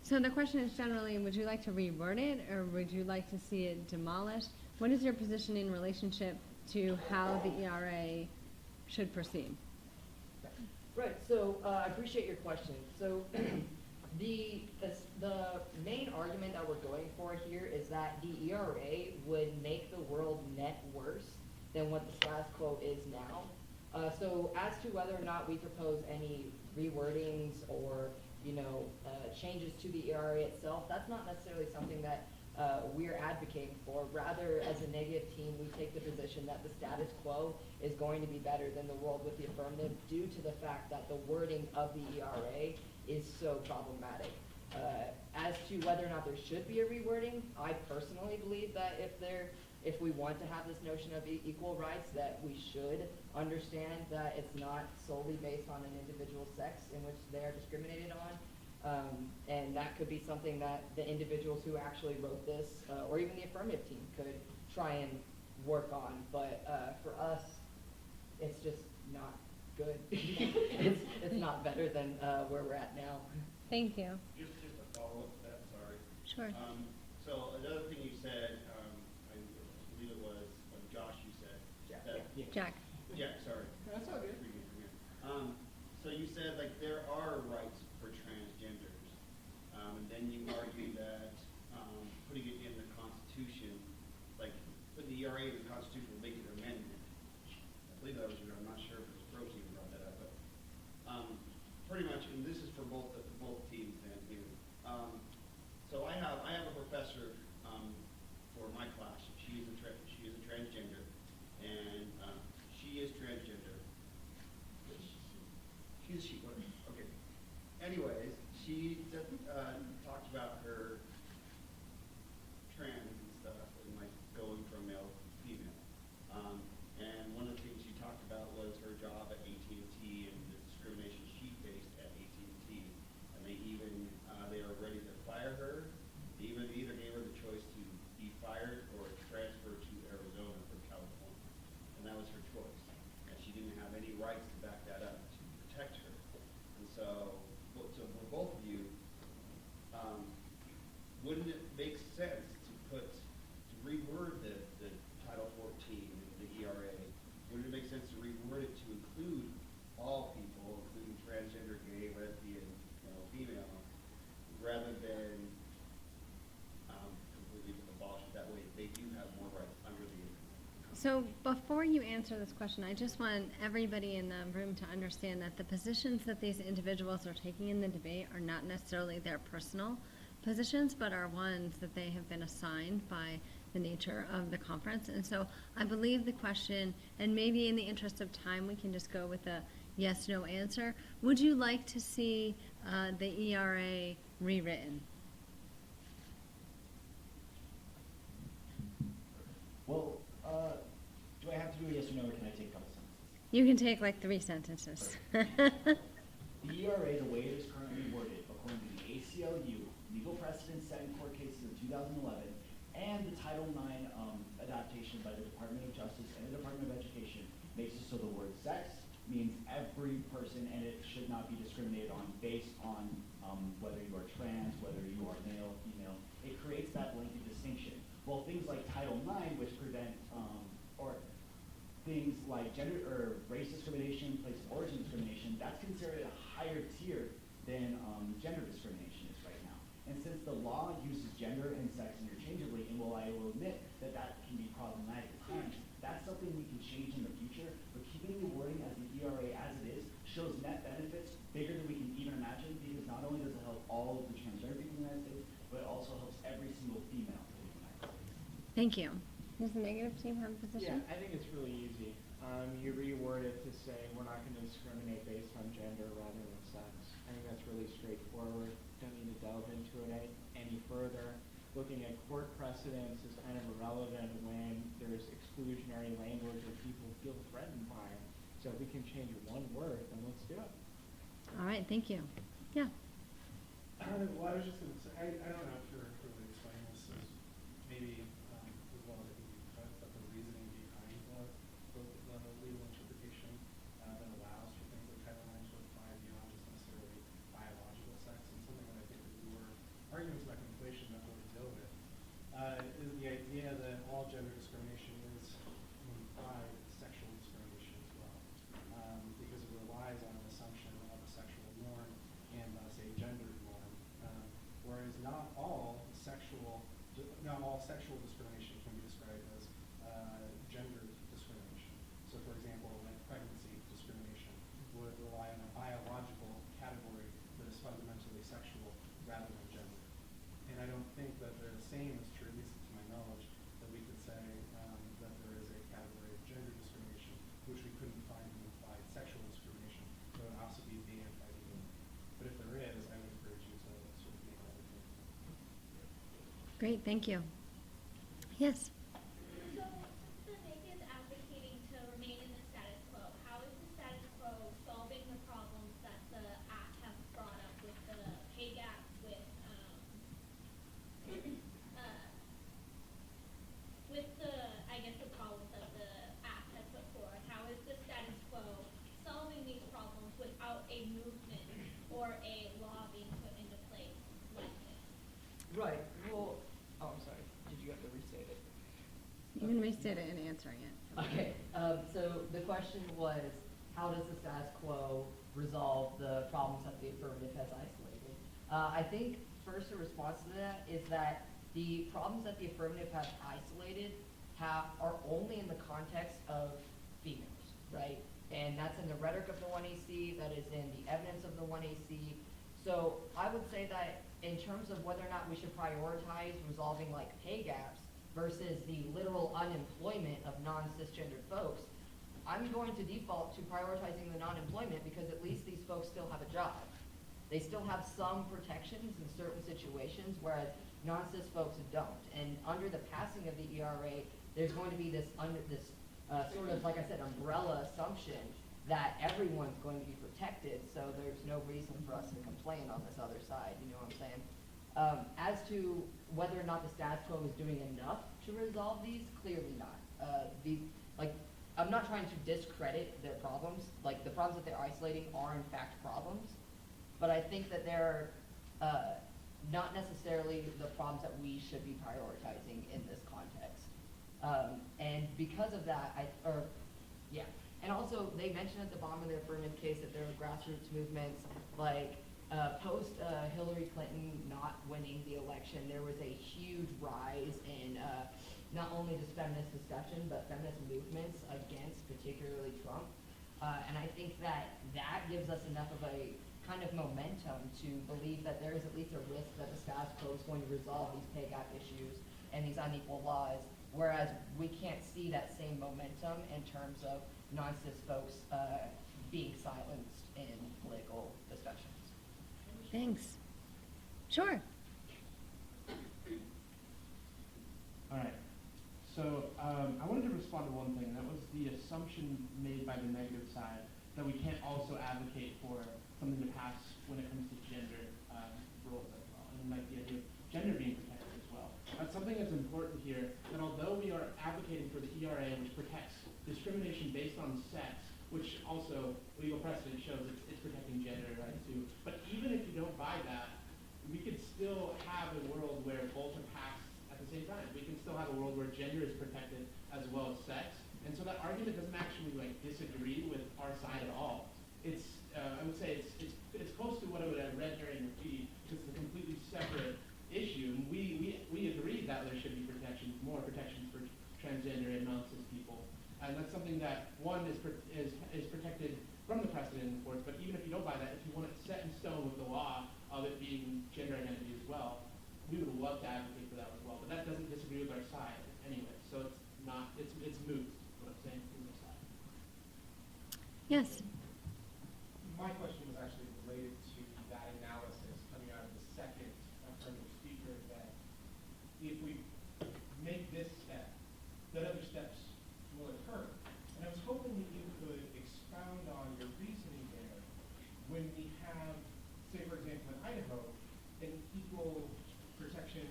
So the question is generally, would you like to reword it or would you like to see it demolished? What is your position in relationship to how the ERA should proceed? Right, so I appreciate your question. So the main argument that we're going for here is that the ERA would make the world net worse than what the status quo is now. So as to whether or not we propose any rewordings or changes to the ERA itself, that's not necessarily something that we're advocating for. Rather, as a negative team, we take the position that the status quo is going to be better than the world with the affirmative due to the fact that the wording of the ERA is so problematic. As to whether or not there should be a rewording, I personally believe that if we want to have this notion of equal rights, that we should understand that it's not solely based on an individual's sex in which they are discriminated on. And that could be something that the individuals who actually wrote this, or even the affirmative team, could try and work on. But for us, it's just not good. it's not better than where we're at now. Thank you. Just a follow-up to that, sorry. Sure. So another thing you said, I believe it was Josh, you said. Jack. Yeah, sorry. That's all good. So you said like there are rights for transgenders, and then you argue that putting it in the Constitution, like putting the ERA in the Constitution will make it an amendment. I believe that was, I'm not sure if it was Protein who brought that up, but pretty much, and this is for both teams then too. So I have a professor for my class. She is a transgender, and she is transgender. She's she. Okay. Anyways, she talked about her trans and stuff, and like going from male to female. And one of the things she talked about was her job at AT&T and the discrimination she faced at AT&T. And they are ready to fire her. They either gave her the choice to be fired or transfer to Arizona from California. And that was her choice. And she didn't have any rights to back that up to protect her. And so for both of you, wouldn't it make sense to reword the Title 14, the ERA? Wouldn't it make sense to reword it to include all people, including transgender, gay, lesbian, female, rather than completely abolish it? That way they do have more rights under the So before you answer this question, I just want everybody in the room to understand that the positions that these individuals are taking in the debate are not necessarily their personal positions, but are ones that they have been assigned by the nature of the conference. And so I believe the question, and maybe in the interest of time, we can just go with a yes/no answer. Would you like to see the ERA rewritten? Well, do I have to do a yes or no, or can I take a couple sentences? You can take like 3 sentences. The ERA, the way it is currently worded, according to the ACLU, legal precedents set in court cases in 2011, and the Title IX adaptation by the Department of Justice and the Department of Education, makes it so the word sex means every person, and it should not be discriminated on based on whether you are trans, whether you are male, female. It creates that blanket distinction. Well, things like Title IX, which prevent, or things like gender or race discrimination, place of origin discrimination, that's considered a higher tier than gender discrimination is right now. And since the law uses gender and sex interchangeably, and while I will admit that that can be problematic at times, that's something we can change in the future. But keeping the wording as the ERA as it is shows net benefits bigger than we can even imagine, because not only does it help all of the transgender people in the United States, but it also helps every single female in the United States. Thank you. Does the negative team have a position? Yeah, I think it's really easy. You reword it to say we're not going to discriminate based on gender rather than sex. I think that's really straightforward. Don't need to delve into it any further. Looking at court precedents is kind of irrelevant when there's exclusionary language or people feel threatened by it. So if we can change one word, then let's do it. All right, thank you. Yeah. Well, I was just going to say, I don't know if you're really explaining this as maybe as well as but the reasoning behind the legal interpretation that allows for things like Title IX to apply beyond just necessarily biological sex, and something that I think that we were arguments about conflation that we'll deal with is the idea that all gender discrimination is implied sexual discrimination as well, because it relies on an assumption of a sexual norm and thus a gendered norm, whereas not all sexual discrimination Great, thank you. Yes? So, since the NIC is advocating to remain in the status quo, how is the status quo solving the problems that the act has brought up with the pay gap, with the, I guess, the problems that the act has put forth? How is the status quo solving these problems without a movement or a law being put into place like this? Right. Well, oh, I'm sorry. Did you have to restate it? You can restate it and answering it. Okay. So the question was, how does the status quo resolve the problems that the affirmative has isolated? I think first a response to that is that the problems that the affirmative has isolated are only in the context of females, right? And that's in the rhetoric of the 1AC, that is in the evidence of the 1AC. So I would say that in terms of whether or not we should prioritize resolving like pay gaps versus the literal unemployment of non-cisgendered folks, I'm going to default to prioritizing the non-employment because at least these folks still have a job. They still have some protections in certain situations, whereas non-cis folks don't. And under the passing of the ERA, there's going to be this sort of, like I said, umbrella assumption that everyone's going to be protected, so there's no reason for us to complain on this other side, you know what I'm saying? As to whether or not the status quo is doing enough to resolve these, clearly not. I'm not trying to discredit their problems. Like, the problems that they're isolating are in fact problems, but I think that they're not necessarily the problems that we should be prioritizing in this context. And because of that, and also they mentioned at the bottom of their affirmative case that there are grassroots movements, like post Hillary Clinton not winning the election, there was a huge rise in not only just feminist discussion, but feminist movements against particularly Trump. And I think that gives us enough of a kind of momentum to believe that there is at least a risk that the status quo is going to resolve these pay gap issues and these unequal laws, whereas we can't see that same momentum in terms of non-cis folks being silenced in political discussions. Thanks. Sure. All right. So I wanted to respond to one thing. That was the assumption made by the negative side that we can't also advocate for something to pass when it comes to gender roles as well, and like the idea of gender being protected as well. That's something that's important here, that although we are advocating for the ERA, which protects discrimination based on sex, which also legal precedent shows it's protecting gender rights too, but even if you don't buy that, we could still have a world where both are passed at the same time. We can still have a world where gender is protected as well as sex, and so that argument doesn't actually disagree with our side at all. It's I would say it's close to what a red herring would be, because it's a completely separate issue. And we agree that there should be more protections for transgender and non-cis people, and that's something that one is protected from the precedent in the courts. But even if you don't buy that, if you want it set in stone with the law of it being gender identity as well, we would love to advocate for that as well. But that doesn't disagree with our side anyway, so it's moot. What I'm saying from their side. Yes. My question was actually related to that analysis coming out of the second affirmative speaker, that if we make this step, that other steps will occur. And I was hoping that you could expound on your reasoning there when we have, say for example in Idaho, an equal protection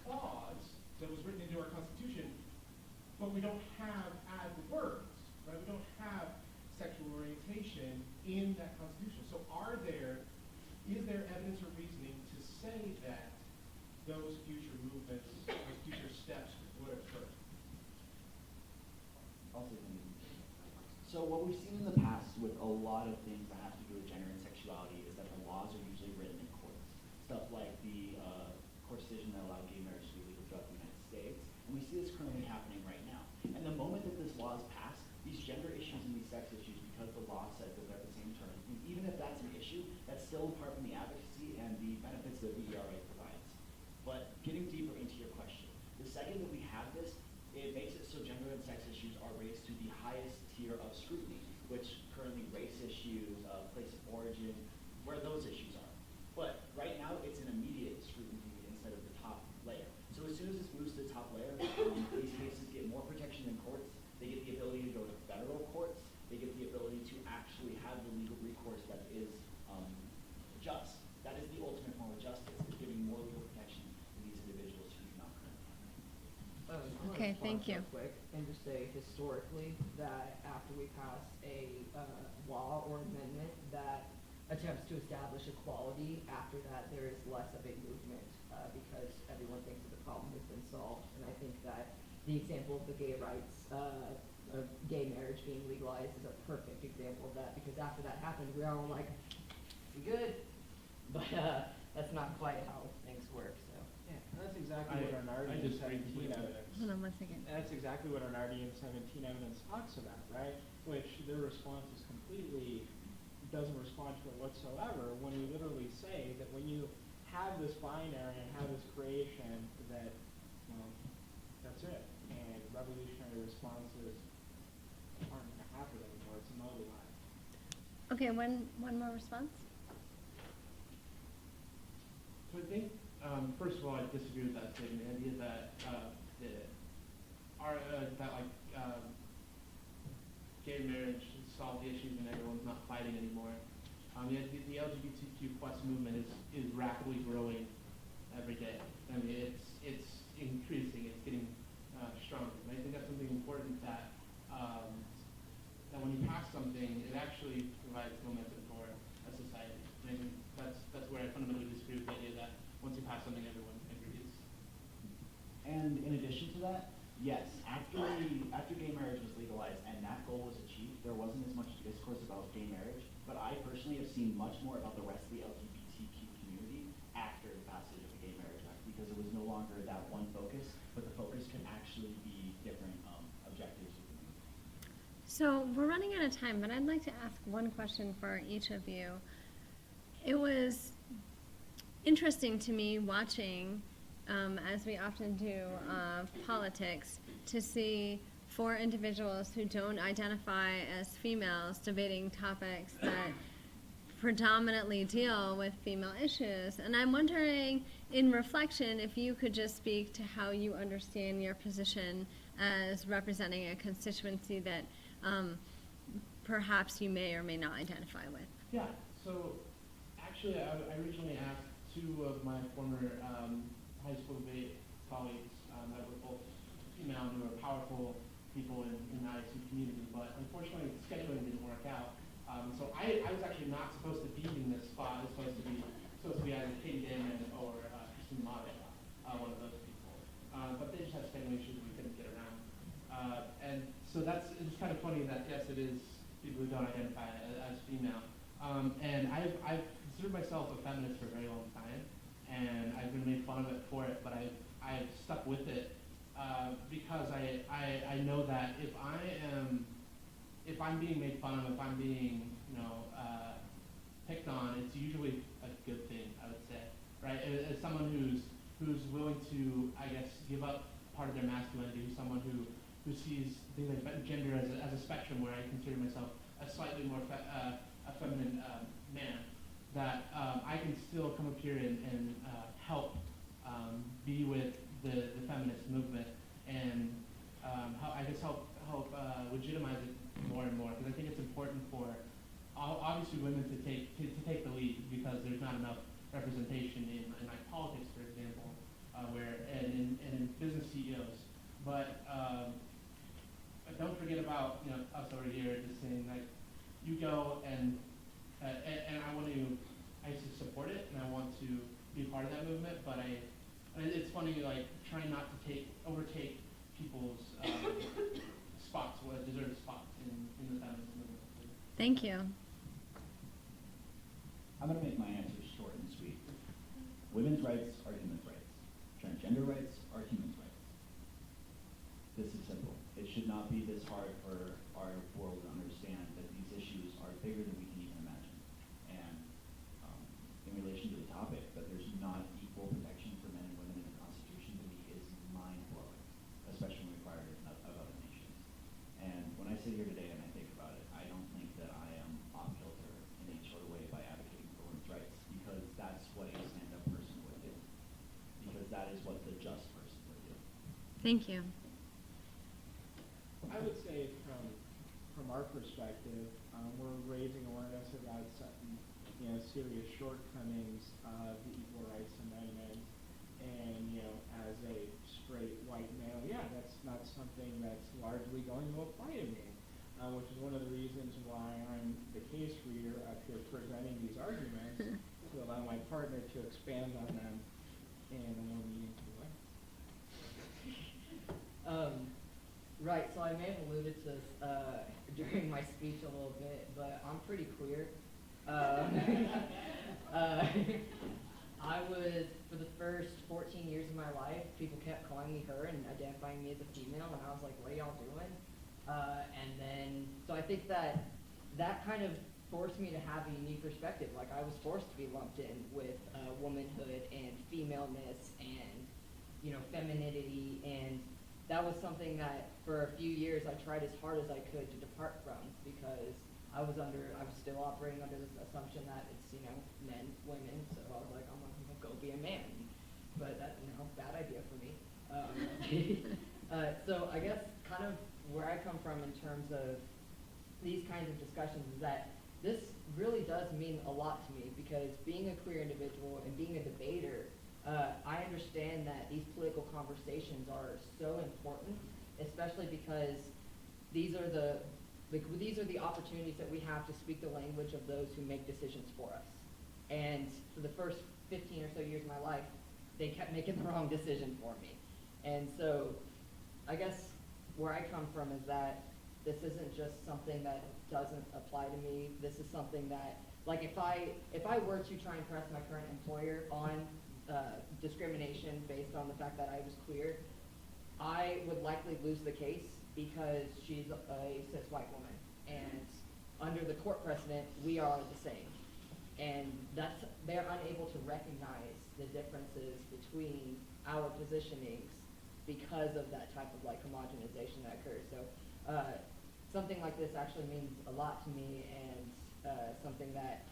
clause that was written into our Constitution, but we don't have add the words, right? We don't have sexual orientation in that Constitution. So is there evidence or reasoning to say that those future movements, those future steps would occur? So what we've seen in the past with a lot of things that have to do with gender and sexuality is that the laws are usually written in courts. Stuff like the court decision that allowed gay marriage to be legal throughout the United States. And we see this currently happening right now. And the moment that this law is passed, these gender issues and these sex issues, because the law says that they're at the same term, and even if that's an issue, that's still apart from the advocacy and the benefits that the ERA provides. But getting deeper into your question, the second that we have this, it makes it so gender and sex issues are raised to the highest tier of scrutiny, which currently race issues, place of origin, where those issues are. But right now, it's an immediate scrutiny instead of the top layer. So as Thank you. Real quick, and just say historically that after we pass a law or amendment that attempts to establish equality, after that there is less of a movement because everyone thinks that the problem has been solved. And I think that the example of the gay rights of gay marriage being legalized is a perfect example of that, because after that happened, we were all like, we good, but that's not quite how things work. So. Yeah, that's exactly what our Nardi and 17 evidence. Hold on 1 second. That's exactly what our Nardi and 17 evidence talks about, right? Which their response is completely doesn't respond to it whatsoever. When we literally say that when you have this binary and have this creation, that that's it, and revolutionary responses aren't going to happen anymore. It's immobilized. Okay, one more response. So I think, first of all, I disagree with that statement. The idea that gay marriage solved the issues and everyone's not fighting anymore. The LGBTQ plus movement is rapidly growing every day. I mean, it's increasing. It's getting stronger. And I think that's something important that when you pass something, it actually provides momentum for a society. And I think that's where I fundamentally disagree with the idea that once you pass something, everyone agrees. And in addition to that, yes, after gay marriage was legalized and that goal was achieved, there wasn't as much discourse about gay marriage, but I personally have seen much more about the rest of the LGBTQ community after the passage of the Gay Marriage Act, because it was no longer that one focus, but the focus can actually be different objectives. So we're running out of time, but I'd like to ask one question for each of you. It was interesting to me watching, as we often do, politics, to see 4 individuals who don't identify as females debating topics that predominantly deal with female issues. And I'm wondering, in reflection, if you could just speak to how you understand your position as representing a constituency that perhaps you may or may not identify with. Yeah, so actually I originally asked 2 of my former high school debate colleagues that were both female and who are powerful people in the ISU community, but unfortunately scheduling didn't work out. So I was actually not supposed to be in this spot. I was supposed to be either Katie Damon or Christine Mottet, one of those people. But they just had scheduling issues we couldn't get around. And so it's kind of funny that yes, it is people who don't identify as female. And I've considered myself a feminist for a very long time, and I've been made fun of it for it, but I've stuck with it because I know that if I'm being made fun of, if I'm being picked on, it's usually a good thing, I would say, right? As someone who's willing to, I guess, give up part of their masculinity, someone who sees things like gender as a spectrum, where I consider myself a slightly more a feminine man, that I can still come up here and help be with the feminist movement and help legitimize it more and more, because I think it's important for obviously women to take the lead, because there's not enough representation in like politics, for example, and in business CEOs. But don't forget about us over here just saying like, you go and I support it and I want to be a part of that movement, but it's funny, like, trying not to overtake people's spots, deserved spots in the feminist movement. Thank you. I'm going to make my answers short and sweet. Women's rights are human rights. Transgender rights are human rights. This is simple. It should not be this hard for our world to understand that these issues are bigger than we can even imagine. And in relation to the topic, that there's not equal protection for men and women in the Constitution, to me is mind-blowing, especially when required of other nations. And when I sit here today and I think about it, I don't think that I am off kilter in any sort of way by advocating for women's rights, because that's what a stand-up person would do. Because that is what the just person would do. Thank you. I would say from our perspective, we're raising awareness about some, serious shortcomings of the Equal Rights Amendment, and as a straight white male, yeah, that's not something that's largely going to apply to me, which is one of the reasons why I'm the case reader up here presenting these arguments to allow my partner to expand on them in a more meaningful way. Right, so I may have alluded to this during my speech a little bit, but I'm pretty queer. I was, for the first 14 years of my life, people kept calling me her and identifying me as a female, and I was like, what are y'all doing? And then, so I think that kind of forced me to have a unique perspective. Like, I was forced to be lumped in with womanhood and femaleness and, femininity, and that was something that for a few years I tried as hard as I could to depart from, because I was still operating under this assumption that it's, men, women, so I was like, I'm gonna go be a man. But that, bad idea for me. So I guess kind of where I come from in terms of these kinds of discussions is that this really does mean a lot to me, because being a queer individual and being a debater, I understand that these political conversations are so important, especially because these are the opportunities that we have to speak the language of those who make decisions for us. And for the first 15 or so years of my life, they kept making the wrong decision for me. And so I guess where I come from is that this isn't just something that doesn't apply to me. This is something that, like, if I were to try and press my current employer on discrimination based on the fact that I was queer, I would likely lose the case, because she's a cis white woman. And under the court precedent, we are the same. And they're unable to recognize the differences between our positionings because of that type of homogenization that occurs. So something like this actually means a lot to me, and something that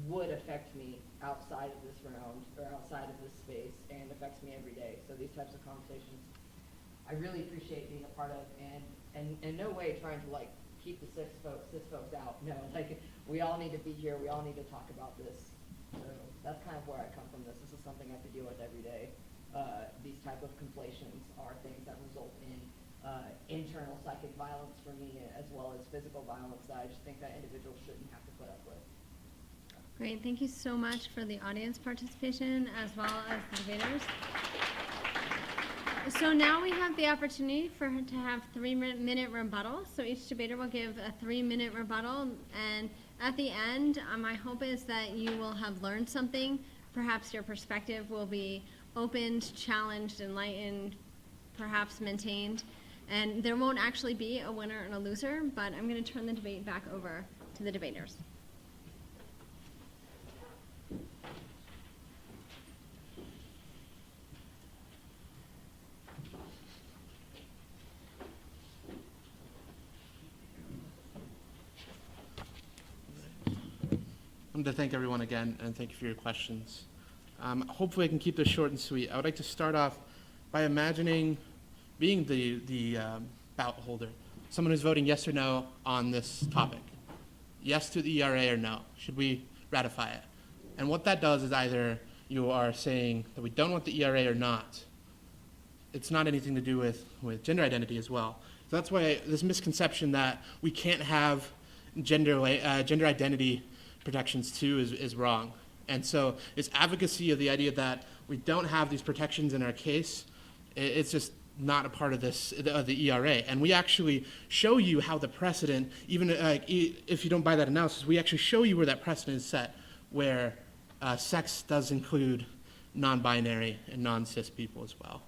would affect me outside of this round or outside of this space, and affects me every day. So these types of conversations I really appreciate being a part of, and in no way trying to keep the cis folks out. No, we all need to be here. We all need to talk about this. So that's kind of where I come from. This is something I have to deal with every day. These type of conflations are things that result in internal psychic violence for me, as well as physical violence that I just think that individuals shouldn't have to put up with. Great, thank you so much for the audience participation as well as the debaters. So now we have the opportunity to have 3-minute rebuttal. So each debater will give a 3-minute rebuttal, and at the end, my hope is that you will have learned something. Perhaps your perspective will be opened, challenged, enlightened, perhaps maintained. And there won't actually be a winner and a loser, but I'm going to turn the debate back over to the debaters. I want to thank everyone again, and thank you for your questions. Hopefully I can keep this short and sweet. I would like to start off by imagining being the ballot holder, someone who's voting yes or no on this topic. Yes to the ERA or no. Should we ratify it? And what that does is either you are saying that we don't want the ERA or not. It's not anything to do with gender identity as well. So that's why this misconception that we can't have gender identity protections too is wrong. And so it's advocacy of the idea that we don't have these protections in our case. It's just not a part of the ERA. And we actually show you how the precedent, even if you don't buy that analysis, we actually show you where that precedent is set, where sex does include non-binary and non-cis people as well.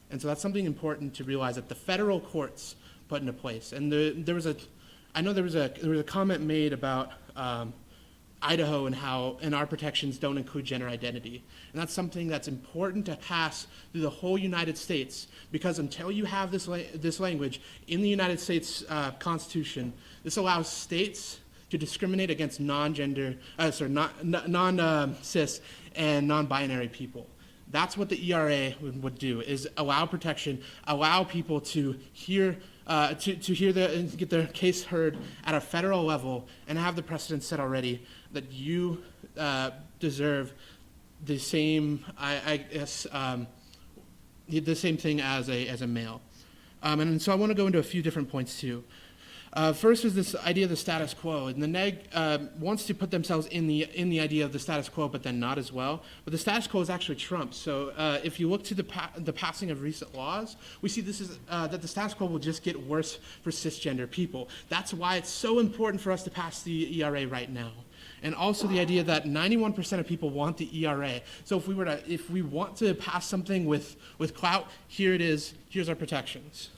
And so that's something important to realize that the federal courts put into place. And there was a comment made about Idaho and our protections don't include gender identity. And that's something that's important to pass through the whole United States, because until you have this language in the United States Constitution, this allows states to discriminate against non-cis and non-binary people. That's what the ERA would do, is allow protection, allow people to hear and get their case heard at a federal level, and have the precedent set already that you deserve the same, the same thing as a male. And so I want to go into a few different points too. First is this idea of the status quo, and the neg wants to put themselves in the idea of the status quo, but then not as well. But the status quo is actually Trump. So if you look to the passing of recent laws, we see this is that the status quo will just get worse for cisgender people. That's why it's so important for us to pass the ERA right now. And also the idea that 91% of people want the ERA. So if we want to pass something with clout, here it is. Here's our protections.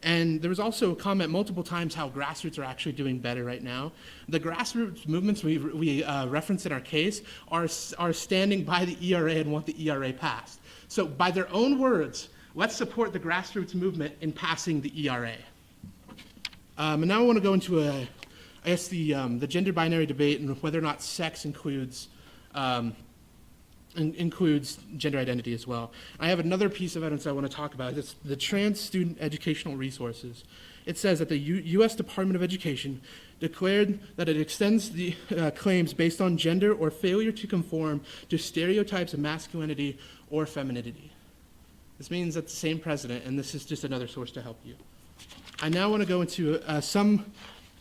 And there was also a comment multiple times how grassroots are actually doing better right now. The grassroots movements we referenced in our case are standing by the ERA and want the ERA passed. So by their own words, let's support the grassroots movement in passing the ERA. And now I want to go into the gender binary debate and whether or not sex includes gender identity as well. I have another piece of evidence I want to talk about. It's the Trans Student Educational Resources. It says that the U.S. Department of Education declared that it extends the claims based on gender or failure to conform to stereotypes of masculinity or femininity. This means that the same president, and this is just another source to help you. I now want to go into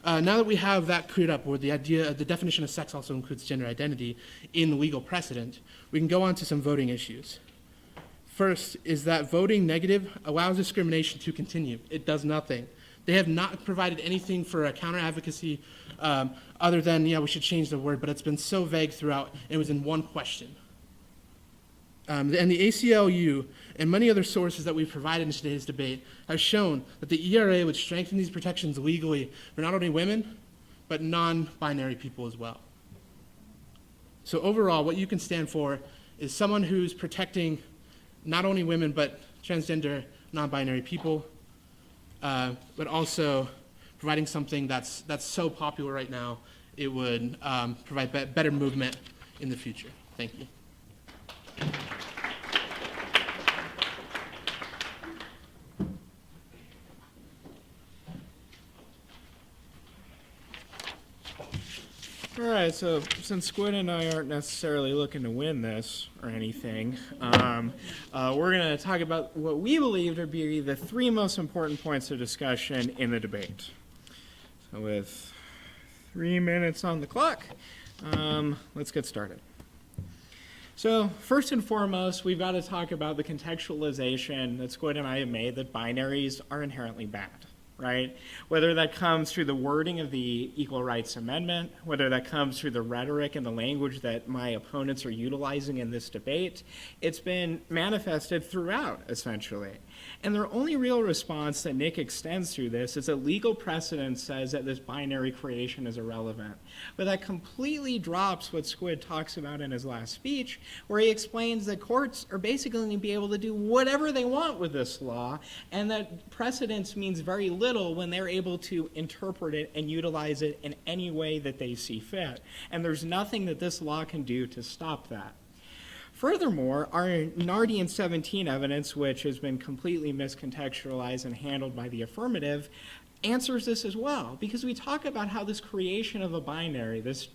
now that we have that cleared up, where the definition of sex also includes gender identity in the legal precedent, we can go on to some voting issues. First is that voting negative allows discrimination to continue. It does nothing. They have not provided anything for a counter-advocacy other than, we should change the word, but it's been so vague throughout. It was in one question. And the ACLU and many other sources that we've provided in today's debate have shown that the ERA would strengthen these protections legally for not only women, but non-binary people as well. So overall, what you can stand for is someone who's protecting not only women, but transgender, non-binary people, but also providing something that's so popular right now, it would provide better movement in the future. Thank you. All right, so since Squid and I aren't necessarily looking to win this or anything, we're going to talk about what we believe to be the three most important points of discussion in the debate. So with 3 minutes on the clock, let's get started. So first and foremost, we've got to talk about the contextualization that Squid and I have made that binaries are inherently bad. Right? Whether that comes through the wording of the Equal Rights Amendment, whether that comes through the rhetoric and the language that my opponents are utilizing in this debate, it's been manifested throughout, essentially. And their only real response that Nick extends through this is that legal precedent says that this binary creation is irrelevant. But that completely drops what Squid talks about in his last speech, where he explains that courts are basically going to be able to do whatever they want with this law, and that precedence means very little when they're able to interpret it and utilize it in any way that they see fit. And there's nothing that this law can do to stop that. Furthermore, our Nardi and 17 evidence, which has been completely miscontextualized and handled by the affirmative, answers this as well, because we talk about how this creation of a binary, this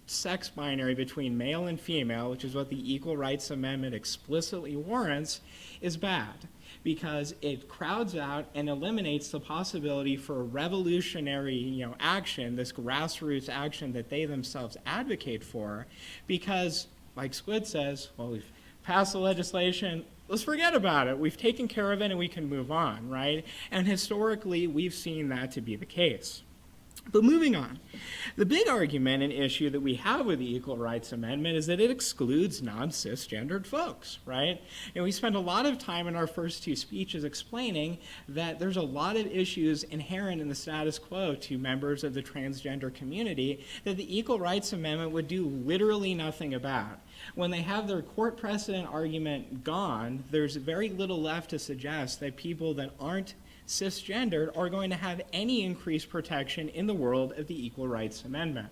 sex binary between male and female, which is what the Equal Rights Amendment explicitly warrants, is bad, because it crowds out and eliminates the possibility for a revolutionary, action, this grassroots action that they themselves advocate for, because, like Squid says, well, we've passed the legislation, let's forget about it. We've taken care of it and we can move on, right? And historically, we've seen that to be the case. But moving on, the big argument and issue that we have with the Equal Rights Amendment is that it excludes non-cisgendered folks, right? And we spent a lot of time in our first two speeches explaining that there's a lot of issues inherent in the status quo to members of the transgender community that the Equal Rights Amendment would do literally nothing about. When they have their court precedent argument gone, there's very little left to suggest that people that aren't cisgendered are going to have any increased protection in the world of the Equal Rights Amendment.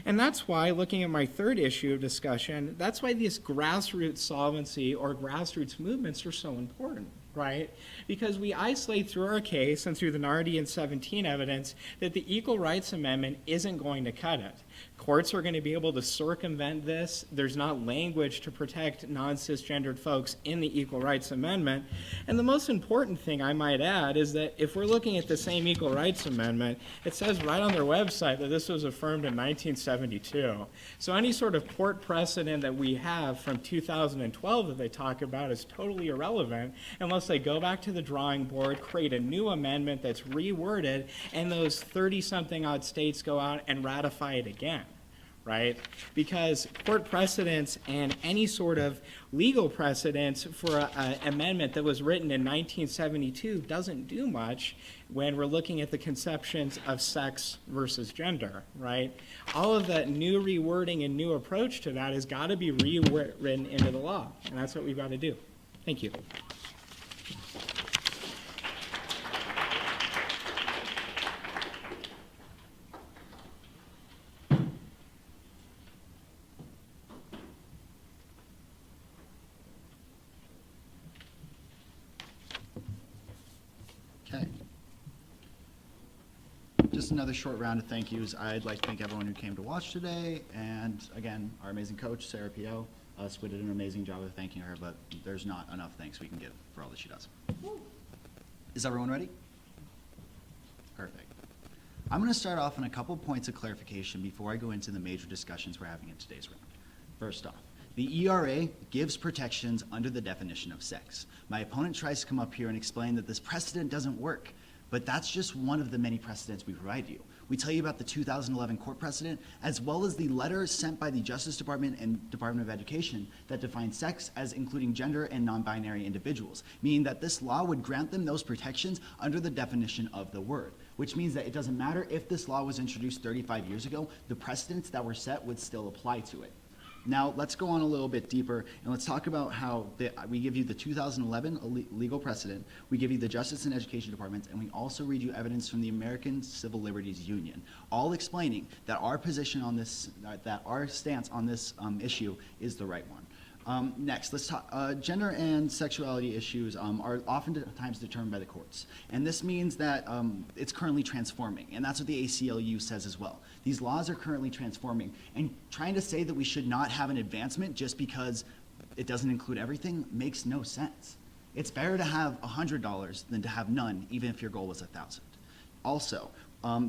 And that's why, looking at my third issue of discussion, that's why this grassroots solvency or grassroots movements are so important, right? Because we isolate through our case and through the Nardi and 17 evidence that the Equal Rights Amendment isn't going to cut it. Courts are going to be able to circumvent this. There's not language to protect non-cisgendered folks in the Equal Rights Amendment. And the most important thing I might add is that if we're looking at the same Equal Rights Amendment, it says right on their website that this was affirmed in 1972. So any sort of court precedent that we have from 2012 that they talk about is totally irrelevant unless they go back to the drawing board, create a new amendment that's reworded, and those 30-something odd states go out and ratify it again, right? Because court precedents and any sort of legal precedents for an amendment that was written in 1972 doesn't do much when we're looking at the conceptions of sex versus gender, right? All of that new rewording and new approach to that has got to be rewritten into the law, and that's what we've got to do. Thank you. Okay. Just another short round of thank yous. I'd like to thank everyone who came to watch today, and again, our amazing coach, Sarah P.O. We did an amazing job of thanking her, but there's not enough thanks we can give for all that she does. Is everyone ready? Perfect. I'm going to start off on a couple points of clarification before I go into the major discussions we're having in today's round. First off, the ERA gives protections under the definition of sex. My opponent tries to come up here and explain that this precedent doesn't work, but that's just one of the many precedents we provide you. We tell you about the 2011 court precedent, as well as the letter sent by the Justice Department and Department of Education that defines sex as including gender and non-binary individuals, meaning that this law would grant them those protections under the definition of the word, which means that it doesn't matter if this law was introduced 35 years ago, the precedents that were set would still apply to it. Now, let's go on a little bit deeper, and let's talk about how we give you the 2011 legal precedent, we give you the Justice and Education Departments, and we also read you evidence from the American Civil Liberties Union, all explaining that our position on this, that our stance on this issue is the right one. Next, let's talk, gender and sexuality issues are oftentimes determined by the courts. And this means that it's currently transforming, and that's what the ACLU says as well. These laws are currently transforming, and trying to say that we should not have an advancement just because it doesn't include everything makes no sense. It's better to have $100 than to have none, even if your goal was 1,000. Also,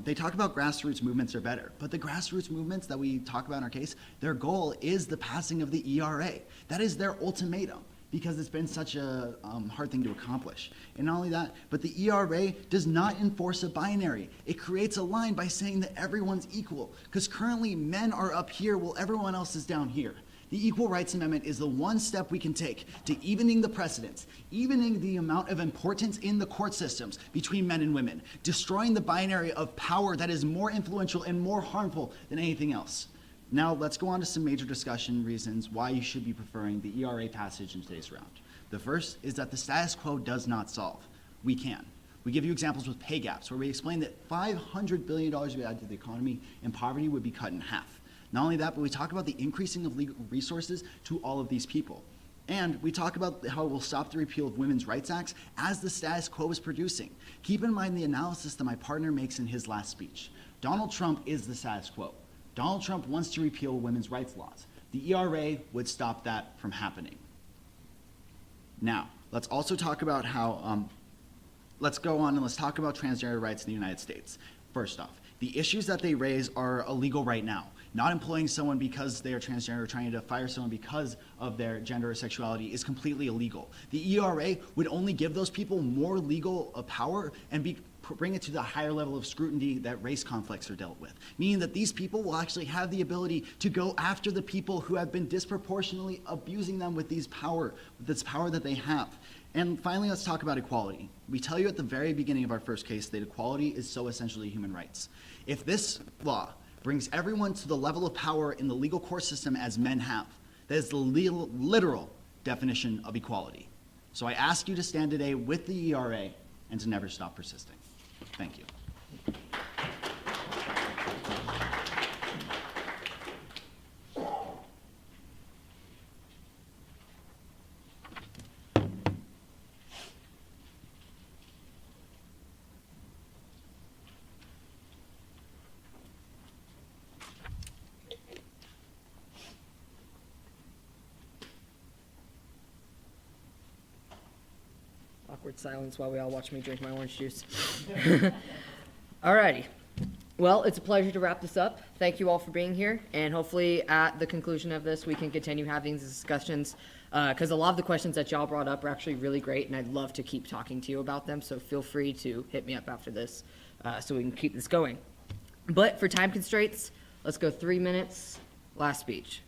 they talk about grassroots movements are better, but the grassroots movements that we talk about in our case, their goal is the passing of the ERA. That is their ultimatum, because it's been such a hard thing to accomplish. And not only that, but the ERA does not enforce a binary. It creates a line by saying that everyone's equal, because currently men are up here while everyone else is down here. The Equal Rights Amendment is the one step we can take to evening the precedents, evening the amount of importance in the court systems between men and women, destroying the binary of power that is more influential and more harmful than anything else. Now, let's go on to some major discussion reasons why you should be preferring the ERA passage in today's round. The first is that the status quo does not solve. We can. We give you examples with pay gaps, where we explain that $500 billion we add to the economy and poverty would be cut in half. Not only that, but we talk about the increasing of legal resources to all of these people. And we talk about how it will stop the repeal of women's rights acts as the status quo is producing. Keep in mind the analysis that my partner makes in his last speech. Donald Trump is the status quo. Donald Trump wants to repeal women's rights laws. The ERA would stop that from happening. Now, let's also talk about how, let's go on and let's talk about transgender rights in the United States. First off, the issues that they raise are illegal right now. Not employing someone because they are transgender or trying to fire someone because of their gender or sexuality is completely illegal. The ERA would only give those people more legal power and bring it to the higher level of scrutiny that race conflicts are dealt with, meaning that these people will actually have the ability to go after the people who have been disproportionately abusing them with this power that they have. And finally, let's talk about equality. We tell you at the very beginning of our first case that equality is so essentially human rights. If this law brings everyone to the level of power in the legal court system as men have, that is the literal definition of equality. So I ask you to stand today with the ERA and to never stop persisting. Thank you. Awkward silence while we all watch me drink my orange juice. Alrighty. Well, it's a pleasure to wrap this up. Thank you all for being here, and hopefully at the conclusion of this, we can continue having these discussions, because a lot of the questions that y'all brought up are actually really great, and I'd love to keep talking to you about them, so feel free to hit me up after this so we can keep this going. But for time constraints, let's go 3 minutes, last speech.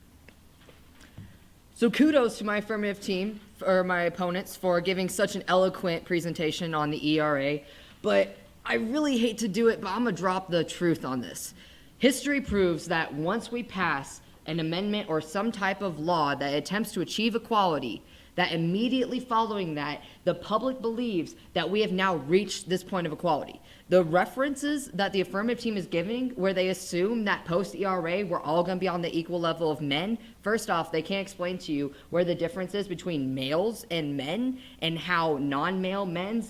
So kudos to my affirmative team, or my opponents, for giving such an eloquent presentation on the ERA, but I really hate to do it, but I'm gonna drop the truth on this. History proves that once we pass an amendment or some type of law that attempts to achieve equality, that immediately following that, the public believes that we have now reached this point of equality. The references that the affirmative team is giving, where they assume that post-ERA we're all going to be on the equal level of men, first off, they can't explain to you where the difference is between males and men, and how non-male men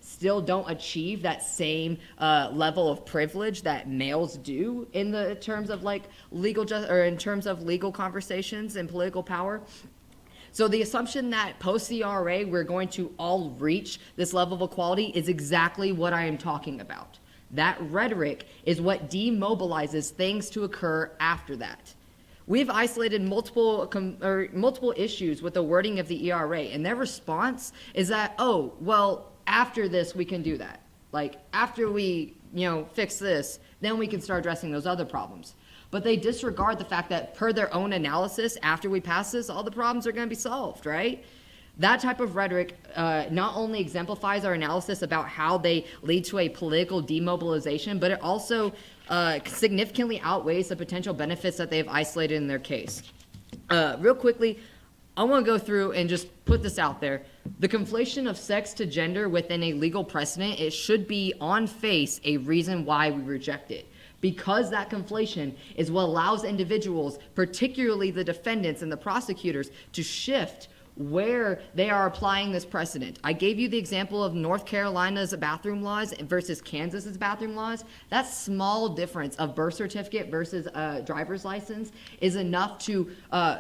still don't achieve that same level of privilege that males do in the terms of like in terms of legal conversations and political power. So the assumption that post-ERA we're going to all reach this level of equality is exactly what I am talking about. That rhetoric is what demobilizes things to occur after that. We've isolated multiple issues with the wording of the ERA, and their response is that, oh, well, after this we can do that. Like, after we, fix this, then we can start addressing those other problems. But they disregard the fact that per their own analysis, after we pass this, all the problems are going to be solved, right? That type of rhetoric not only exemplifies our analysis about how they lead to a political demobilization, but it also significantly outweighs the potential benefits that they've isolated in their case. Real quickly, I want to go through and just put this out there. The conflation of sex to gender within a legal precedent, it should be on face a reason why we reject it. Because that conflation is what allows individuals, particularly the defendants and the prosecutors, to shift where they are applying this precedent. I gave you the example of North Carolina's bathroom laws versus Kansas's bathroom laws. That small difference of birth certificate versus driver's license is enough to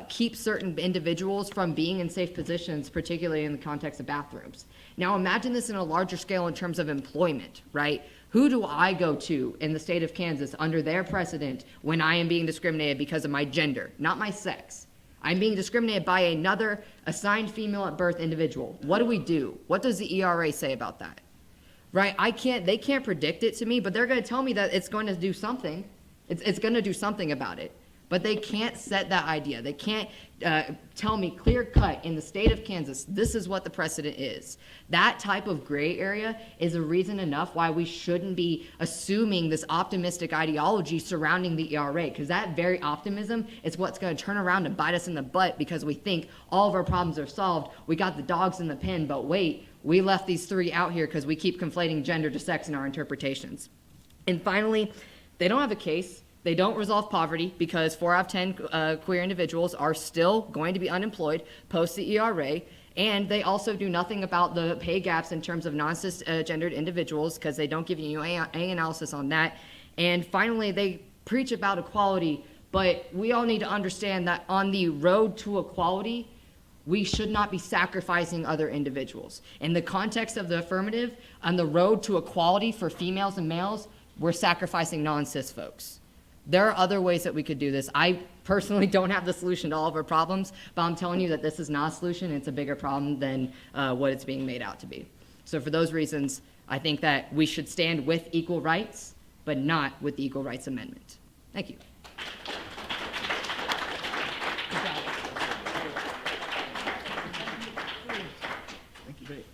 keep certain individuals from being in safe positions, particularly in the context of bathrooms. Now imagine this in a larger scale in terms of employment, right? Who do I go to in the state of Kansas under their precedent when I am being discriminated because of my gender, not my sex? I'm being discriminated by another assigned female at birth individual. What do we do? What does the ERA say about that? Right? They can't predict it to me, but they're going to tell me that it's going to do something. It's going to do something about it. But they can't set that idea. They can't tell me clear cut in the state of Kansas, this is what the precedent is. That type of gray area is a reason enough why we shouldn't be assuming this optimistic ideology surrounding the ERA, because that very optimism is what's going to turn around and bite us in the butt because we think all of our problems are solved. We got the dogs in the pen, but wait, we left these three out here because we keep conflating gender to sex in our interpretations. And finally, they don't have a case. They don't resolve poverty because 4 out of 10 queer individuals are still going to be unemployed post the ERA, and they also do nothing about the pay gaps in terms of non-cisgendered individuals because they don't give you any analysis on that. And finally, they preach about equality, but we all need to understand that on the road to equality, we should not be sacrificing other individuals. In the context of the affirmative, on the road to equality for females and males, we're sacrificing non-cis folks. There are other ways that we could do this. I personally don't have the solution to all of our problems, but I'm telling you that this is not a solution. It's a bigger problem than what it's being made out to be. So for those reasons, I think that we should stand with equal rights, but not with the Equal Rights Amendment. Thank you. Thank you, great.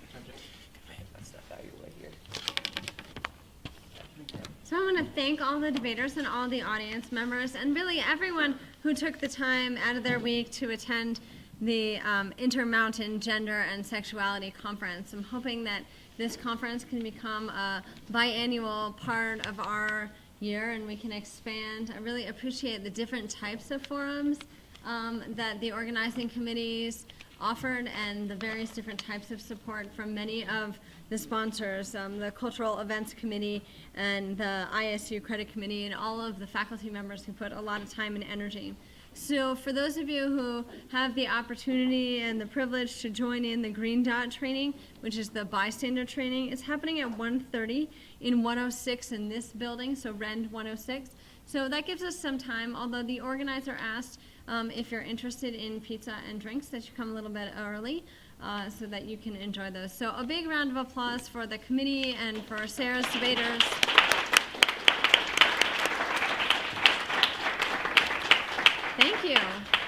So I want to thank all the debaters and all the audience members and really everyone who took the time out of their week to attend the Intermountain Gender and Sexuality Conference. I'm hoping that this conference can become a biannual part of our year and we can expand. I really appreciate the different types of forums that the organizing committees offered and the various different types of support from many of the sponsors, the Cultural Events Committee and the ISU Credit Committee and all of the faculty members who put a lot of time and energy. So for those of you who have the opportunity and the privilege to join in the Green Dot training, which is the bystander training, it's happening at 1:30 in 106 in this building, so Rend 106. So that gives us some time, although the organizer asked if you're interested in pizza and drinks that you come a little bit early so that you can enjoy those. So a big round of applause for the committee and for Sarah's debaters. Thank you.